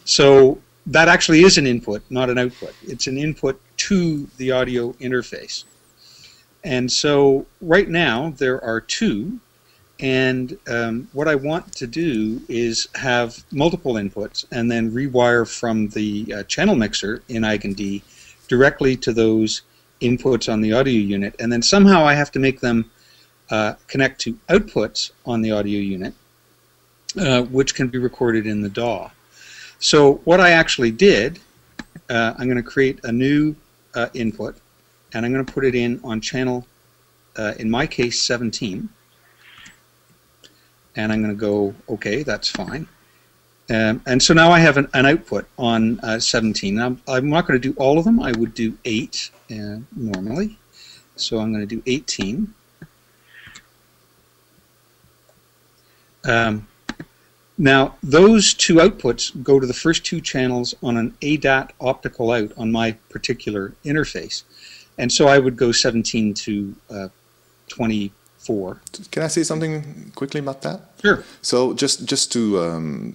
So that actually is an input, not an output. It's an input to the audio interface. And so right now there are two, and what I want to do is have multiple inputs and then rewire from the channel mixer in Eigen directly to those inputs on the audio unit, and then somehow I have to make them connect to outputs on the audio unit, which can be recorded in the DAW. So what I actually did, I'm going to create a new input, and I'm going to put it in on channel, in my case, 17. And I'm going to go, okay, that's fine. And so now I have an output on 17. Now, I'm not going to do all of them. I would do 8 normally. So I'm going to do 18. Now, those two outputs go to the first two channels on an ADAT optical out on my particular interface. And so I would go 17 to 24. Can I say something quickly about that? Sure. So just to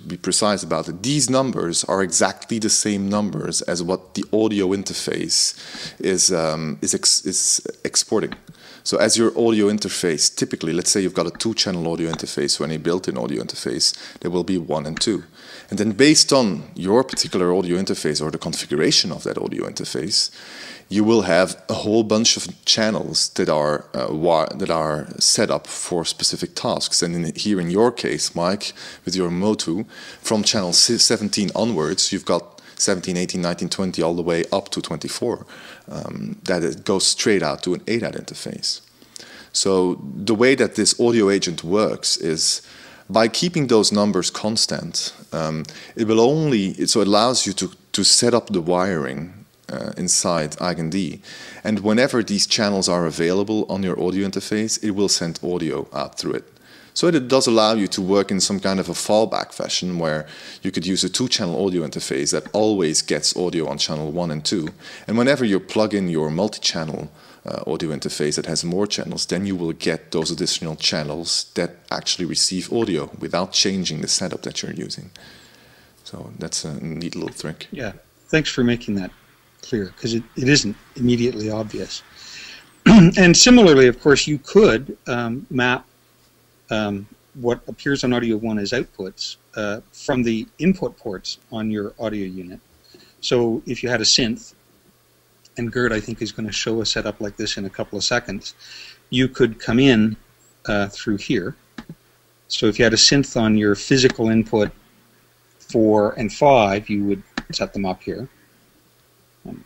be precise about it, these numbers are exactly the same numbers as what the audio interface is exporting. So as your audio interface, typically, let's say you've got a 2-channel audio interface or any built-in audio interface, there will be 1 and 2. And then based on your particular audio interface or the configuration of that audio interface, you will have a whole bunch of channels that are set up for specific tasks. And here in your case, Mike, with your Motu, from channel 17 onwards, you've got 17, 18, 19, 20, all the way up to 24. That it goes straight out to an ADAT interface. So the way that this audio agent works is by keeping those numbers constant, it allows you to set up the wiring inside Eigen, and whenever these channels are available on your audio interface, it will send audio out through it. So it does allow you to work in some kind of a fallback fashion where you could use a 2-channel audio interface that always gets audio on channel 1 and 2, and whenever you plug in your multi-channel audio interface that has more channels, then you will get those additional channels that actually receive audio without changing the setup that you're using. So that's a neat little trick. Yeah, thanks for making that clear, because it isn't immediately obvious. And similarly, of course, you could map what appears on Audio 1 as outputs from the input ports on your audio unit. So if you had a synth, and Gert, I think, is going to show a setup like this in a couple of seconds, you could come in through here So if you had a synth on your physical input 4 and 5, you would set them up here.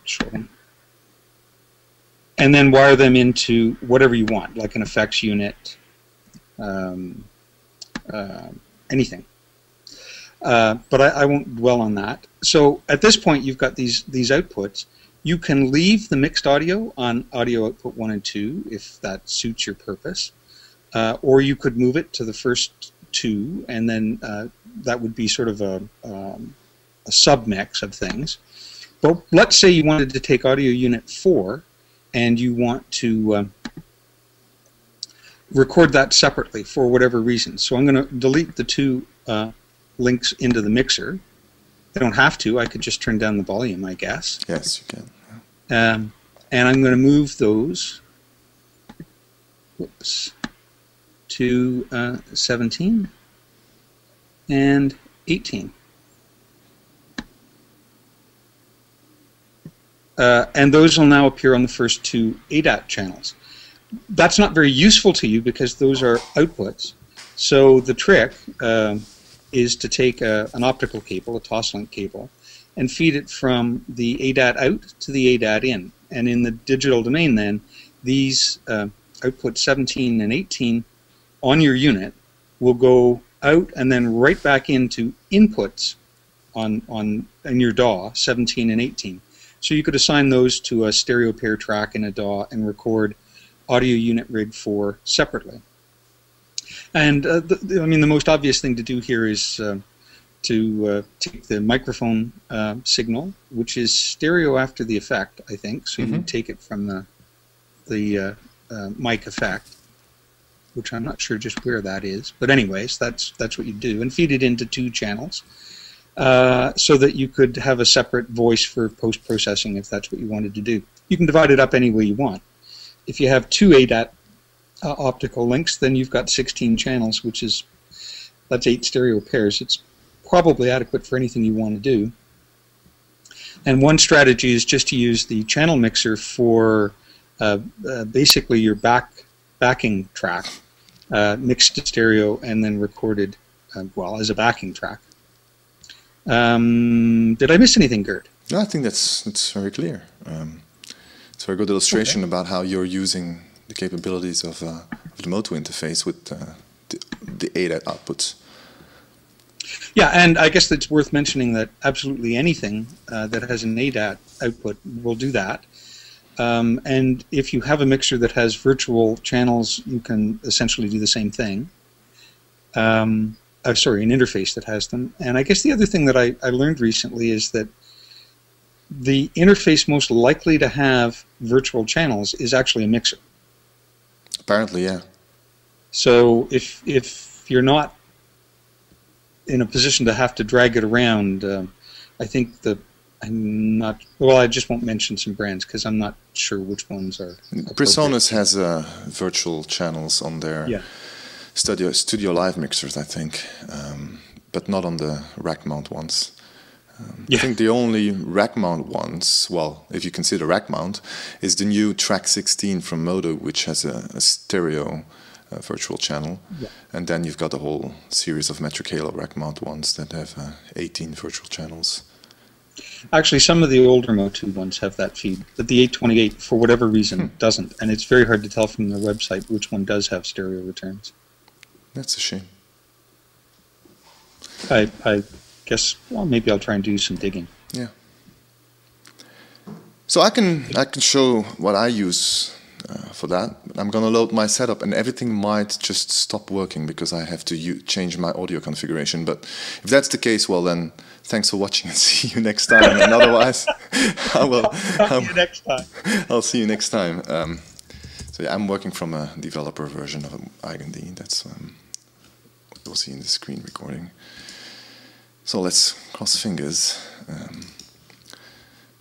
Show them. And then wire them into whatever you want, like an effects unit, anything. But I won't dwell on that. So at this point, you've got these outputs. You can leave the mixed audio on audio output 1 and 2 if that suits your purpose, or you could move it to the first 2, and then that would be sort of a sub-mix of things. But let's say you wanted to take audio unit 4 and you want to record that separately for whatever reason. So I'm going to delete the 2 links into the mixer. I don't have to. I could just turn down the volume, I guess. Yes, you can. And I'm going to move those to 17 and 18. And those will now appear on the first 2 ADAT channels. That's not very useful to you because those are outputs. So the trick is to take an optical cable, a Toslink cable, and feed it from the ADAT out to the ADAT in. And in the digital domain then, these outputs 17 and 18 on your unit will go out and then right back into inputs in your DAW, 17 and 18. So you could assign those to a stereo pair track in a DAW and record audio unit rig 4 separately. And I mean, the most obvious thing to do here is to take the microphone signal, which is stereo after the effect, I think. So you take it from the mic effect, which I'm not sure just where that is. But anyways, that's what you do, and feed it into 2 channels so that you could have a separate voice for post-processing if that's what you wanted to do. You can divide it up any way you want. If you have 2 ADAT optical links, then you've got 16 channels, that's 8 stereo pairs. It's probably adequate for anything you want to do. And one strategy is just to use the channel mixer for basically your backing track, mixed to stereo and then recorded, as a backing track. Did I miss anything, Gert? No, I think that's very clear. It's a very good illustration about how you're using the capabilities of the Moto interface with the ADAT outputs. Yeah, and I guess it's worth mentioning that absolutely anything that has an ADAT output will do that. And if you have a mixer that has virtual channels, you can essentially do the same thing. An interface that has them. And I guess the other thing that I learned recently is that the interface most likely to have virtual channels is actually a mixer. Apparently, yeah. So if you're not in a position to have to drag it around, I think I just won't mention some brands because I'm not sure which ones are PreSonus has virtual channels on their Studio Live mixers, I think, but not on the rack mount ones. I think the only rack mount ones, well, if you consider rack mount, is the new Track 16 from Moto, which has a stereo virtual channel. Yeah. And then you've got a whole series of Metric Halo rack mount ones that have 18 virtual channels. Actually, some of the older Moto ones have that feed, but the 828, for whatever reason, doesn't. And it's very hard to tell from their website which one does have stereo returns. That's a shame. I guess, well, maybe I'll try and do some digging. Yeah. So I can show what I use for that. I'm going to load my setup, and everything might just stop working because I have to change my audio configuration. But if that's the case, well then, thanks for watching and see you next time. And otherwise, I'll see you next time. I'll see you next time. So yeah, I'm working from a developer version of Eigenharp. That's what you'll see in the screen recording. So let's cross fingers,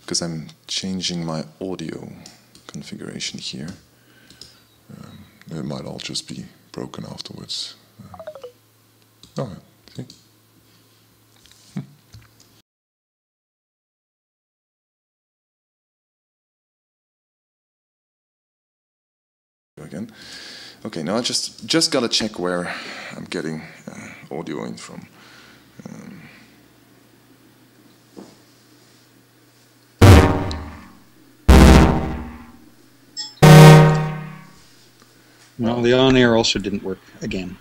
because I'm changing my audio configuration here. It might all just be broken afterwards. Oh, see? Again. Okay, now I just gotta check where I'm getting audio in from. No, the on-air also didn't work again.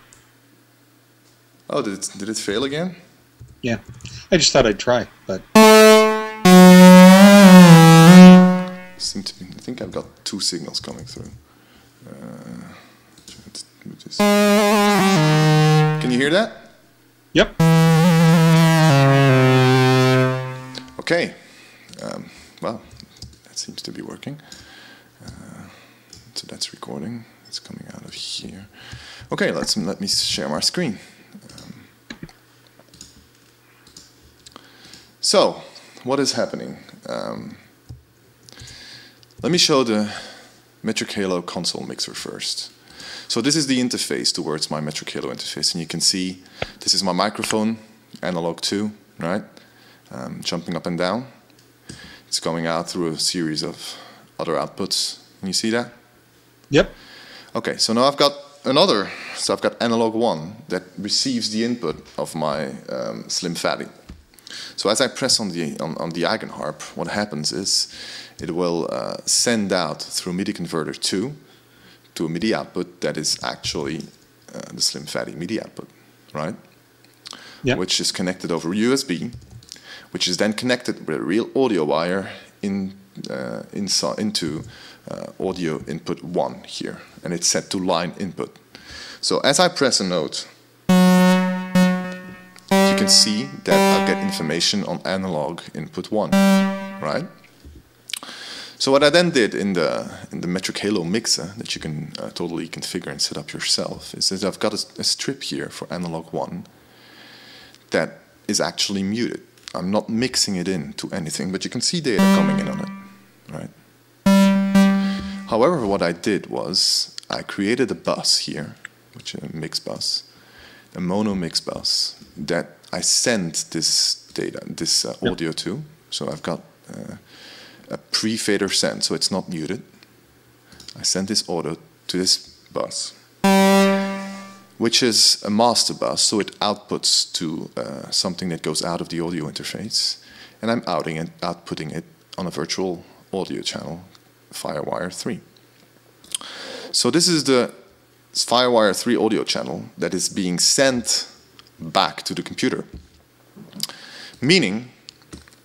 Oh, did it fail again? Yeah, I just thought I'd try, but Seem to be. I think I've got two signals coming through. Can you hear that? yep. Okay. Well, that seems to be working. So that's recording. It's coming out of here. Okay, let me share my screen. So, what is happening? Let me show the Metric Halo console mixer first. So this is the interface towards my Metric Halo interface, and you can see this is my microphone, analog 2, right? Jumping up and down. It's going out through a series of other outputs. Can you see that? Yep. Okay, so now I've got another. So I've got analog 1 that receives the input of my Slim Fatty. So as I press on the Eigenharp, what happens is it will send out through MIDI converter 2 to a MIDI output that is actually the Slim Fatty MIDI output, right? Yep. Which is connected over USB, which is then connected with a real audio wire into audio input 1 here, and it's set to line input. So as I press a note, you can see that I get information on analog input 1, right? So what I then did in the Metric Halo mixer that you can totally configure and set up yourself is that I've got a strip here for analog 1 that is actually muted. I'm not mixing it into anything, but you can see data coming in on it, right? However, what I did was I created a bus here, which is a mix bus, a mono mix bus that I send this data, this audio to. So I've got a pre-fader send, so it's not muted. I send this audio to this bus, which is a master bus, so it outputs to something that goes out of the audio interface, and I'm outputting it on a virtual audio channel, Firewire 3. So this is the Firewire 3 audio channel that is being sent back to the computer, meaning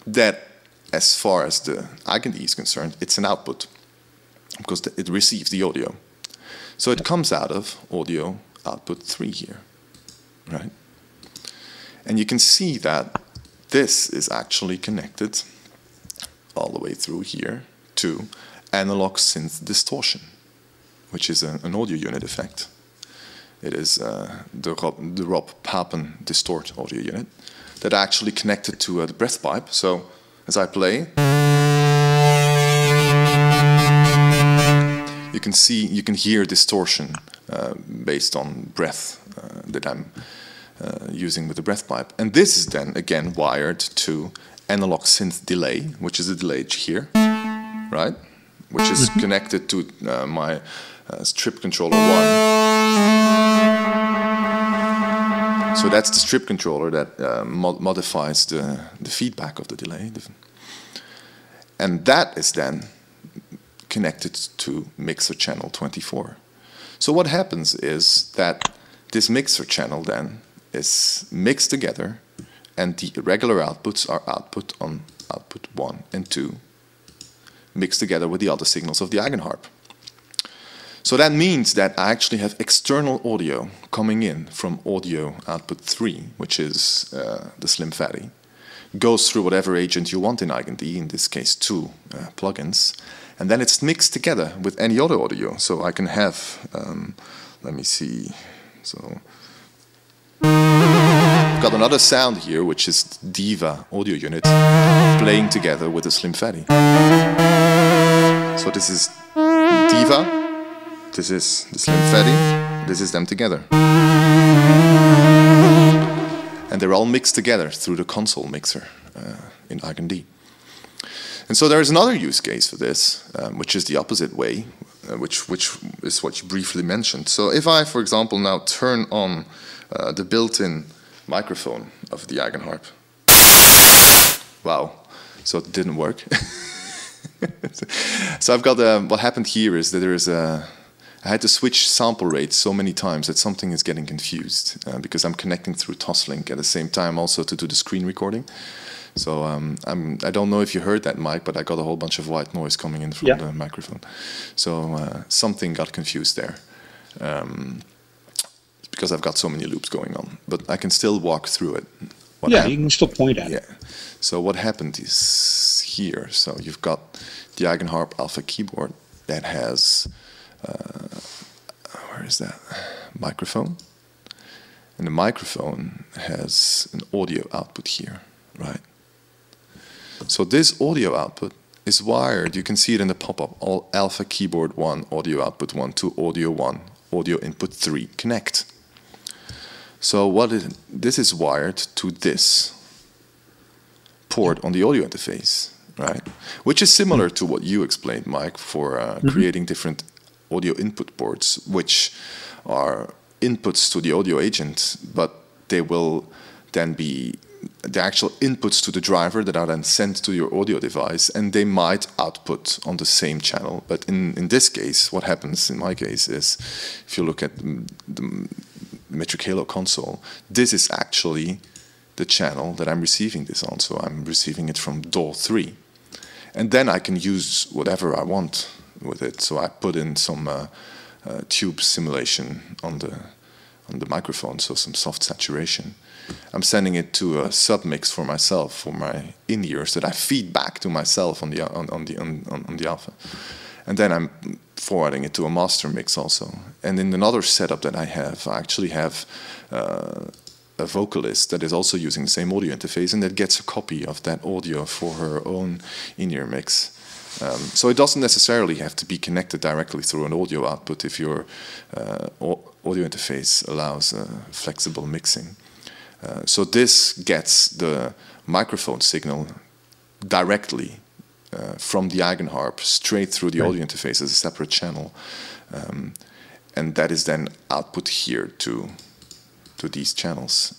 that as far as the Eigen is concerned, it's an output because it receives the audio. So it comes out of audio output 3 here, right? And you can see that this is actually connected all the way through here to analog synth distortion, which is an audio unit effect. It is the Rob Papen distort audio unit that are actually connected to the breath pipe. So as I play, you can hear distortion based on breath that I'm using with the breath pipe. And this is then again wired to analog synth delay, which is a delay here, right? Which is connected to my strip controller 1. So that's the strip controller that modifies the feedback of the delay. And that is then connected to mixer channel 24. So what happens is that this mixer channel then is mixed together, and the regular outputs are output on output 1 and 2, mixed together with the other signals of the Eigenharp. So that means that I actually have external audio coming in from audio output 3, which is the Slim Fatty, goes through whatever agent you want in Eigen, in this case 2 plugins, and then it's mixed together with any other audio. So I can have, let me see, so I've got another sound here, which is Diva audio unit playing together with the Slim Fatty. So this is Diva, this is the Slim Fatty, this is them together. And they're all mixed together through the console mixer in Eigen. And so there is another use case for this, which is the opposite way, which is what you briefly mentioned. So if I, for example, now turn on the built-in microphone of the Eigenharp, wow, so it didn't work. So I've got what happened here is that there is I had to switch sample rates so many times that something is getting confused because I'm connecting through Toslink at the same time also to do the screen recording. So I don't know if you heard that, Mike, but I got a whole bunch of white noise coming in from the microphone. So something got confused there because I've got so many loops going on. But I can still walk through it. You can still point at it. So what happened is here. So you've got the Eigenharp Alpha keyboard that has, where is that? Microphone. And the microphone has an audio output here, right? So this audio output is wired. You can see it in the pop-up. All Alpha keyboard 1, audio output 1, to audio 1, audio input 3, connect. So this is wired to this port on the audio interface, right? Which is similar to what you explained, Mike, for creating different audio input ports, which are inputs to the audio agent, but they will then be the actual inputs to the driver that are then sent to your audio device, and they might output on the same channel. But in this case, what happens in my case is, if you look at the Metric Halo console, this is actually the channel that I'm receiving this on. So I'm receiving it from DAW3. And then I can use whatever I want with it. So I put in some tube simulation on the microphone, so some soft saturation. I'm sending it to a submix for myself, for my in-ears that I feed back to myself on the Alpha. And then I'm forwarding it to a master mix also. And in another setup that I actually have a vocalist that is also using the same audio interface and that gets a copy of that audio for her own in-ear mix. So it doesn't necessarily have to be connected directly through an audio output if your audio interface allows flexible mixing. So this gets the microphone signal directly from the Eigenharp straight through the audio interface as a separate channel. And that is then output here to these channels.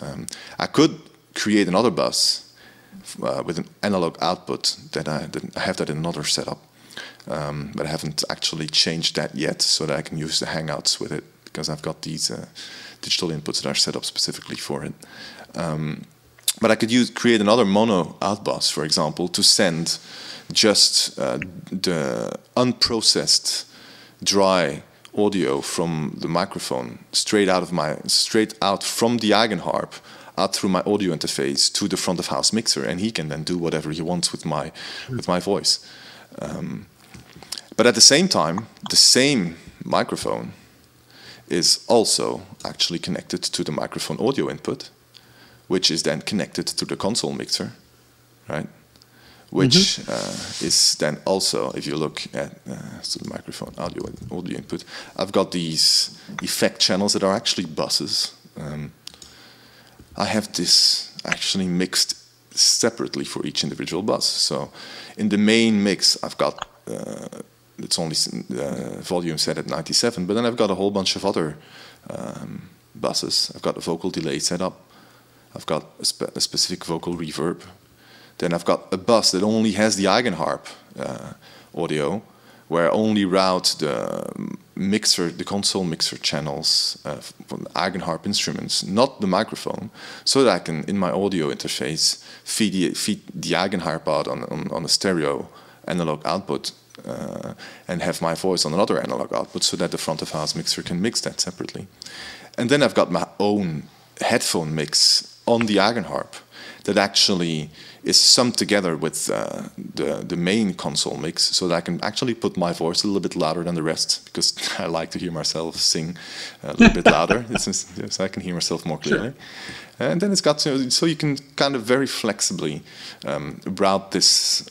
I could create another bus with an analog output that I have that in another setup, but I haven't actually changed that yet so that I can use the Hangouts with it, because I've got these digital inputs that are set up specifically for it. But I could create another mono outbus, for example, to send just the unprocessed dry audio from the microphone straight out from the Eigenharp out through my audio interface to the front of house mixer, and he can then do whatever he wants with my voice. But at the same time, the same microphone is also actually connected to the microphone audio input, which is then connected to the console mixer, right? Which is then also, if you look at so the microphone audio input, I've got these effect channels that are actually buses. I have this actually mixed separately for each individual bus. So in the main mix, I've got it's only volume set at 97, but then I've got a whole bunch of other buses. I've got a vocal delay set up. I've got a specific vocal reverb. Then I've got a bus that only has the Eigenharp audio, where I only route the console mixer channels from the Eigenharp instruments, not the microphone, so that I can, in my audio interface, feed the Eigenharp out on a stereo analog output and have my voice on another analog output, so that the front of house mixer can mix that separately. And then I've got my own headphone mix on the Eigenharp that actually is summed together with the main console mix, so that I can actually put my voice a little bit louder than the rest, because I like to hear myself sing a little bit louder, so I can hear myself more clearly. Sure. And then it's got so you can kind of very flexibly route this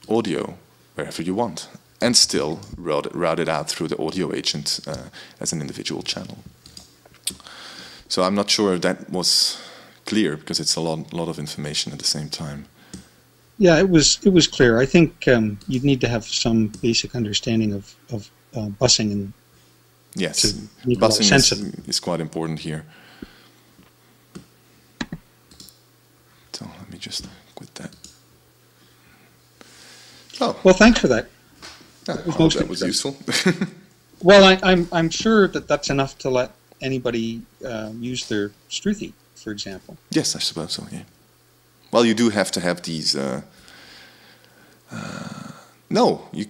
audio wherever you want, and still route it out through the audio agent as an individual channel. So I'm not sure if that was clear, because it's a lot of information at the same time. Yeah, it was clear. I think you'd need to have some basic understanding of busing and Yes, to make a lot of busing sense of it. is quite important here. So let me just quit that. Oh, Well, thanks for that. I was hope most that was useful. Well, I'm sure that that's enough to let anybody use their Struthi, for example. Yes, I suppose so. Yeah. Well, you do have to have these. No, you.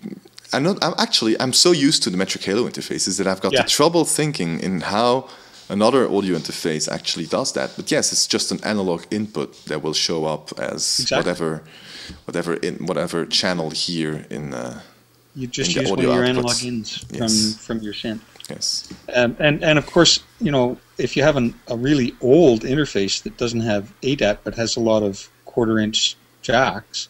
I'm so used to the metric halo interfaces that I've got the trouble thinking in how another audio interface actually does that. But yes, it's just an analog input that will show up as whatever channel here in. You just in use one of your analog ins from your synth. Yes. And of course, if you have a really old interface that doesn't have ADAT but has a lot of 1/4-inch jacks,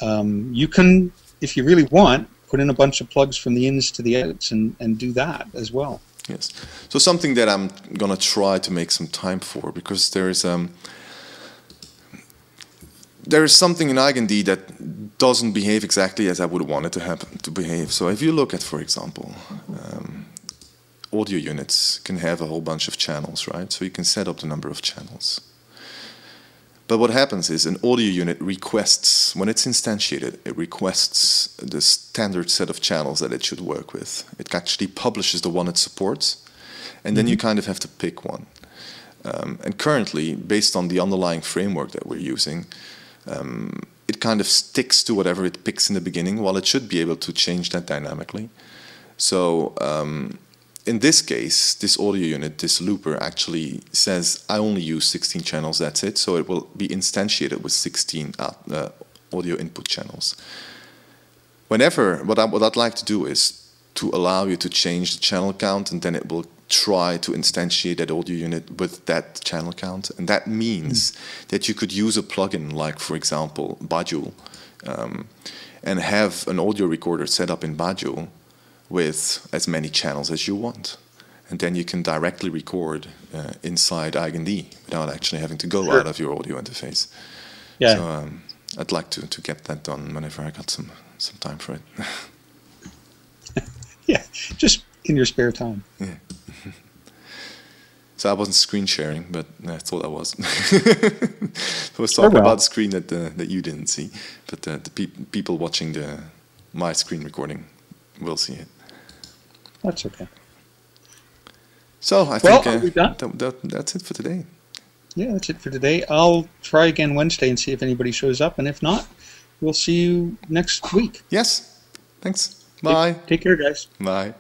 you can, if you really want, put in a bunch of plugs from the ins to the outs and do that as well. Yes. So something that I'm going to try to make some time for, because there is something in Eigen-D that doesn't behave exactly as I would want it to behave. So if you look at, for example, audio units can have a whole bunch of channels, right? So you can set up the number of channels. But what happens is an audio unit requests, when it's instantiated, it requests the standard set of channels that it should work with. It actually publishes the one it supports, and then you kind of have to pick one. And currently, based on the underlying framework that we're using, it kind of sticks to whatever it picks in the beginning, while it should be able to change that dynamically. So in this case, this audio unit, this looper, actually says, I only use 16 channels, that's it. So it will be instantiated with 16 audio input channels. What I'd like to do is to allow you to change the channel count, and then it will try to instantiate that audio unit with that channel count. And that means that you could use a plugin like, for example, Bajul, and have an audio recorder set up in Bajul with as many channels as you want. And then you can directly record inside Eigen-D without actually having to go out of your audio interface. Yeah. So I'd like to get that done whenever I got some time for it. Yeah, just in your spare time. Yeah. So I wasn't screen sharing, but I thought I was. I was talking about the screen that you didn't see, but the people watching my screen recording will see it. That's okay. So I think that's it for today. Yeah, that's it for today. I'll try again Wednesday and see if anybody shows up, and if not, we'll see you next week. Yes. Thanks. Bye. Take care, guys. Bye.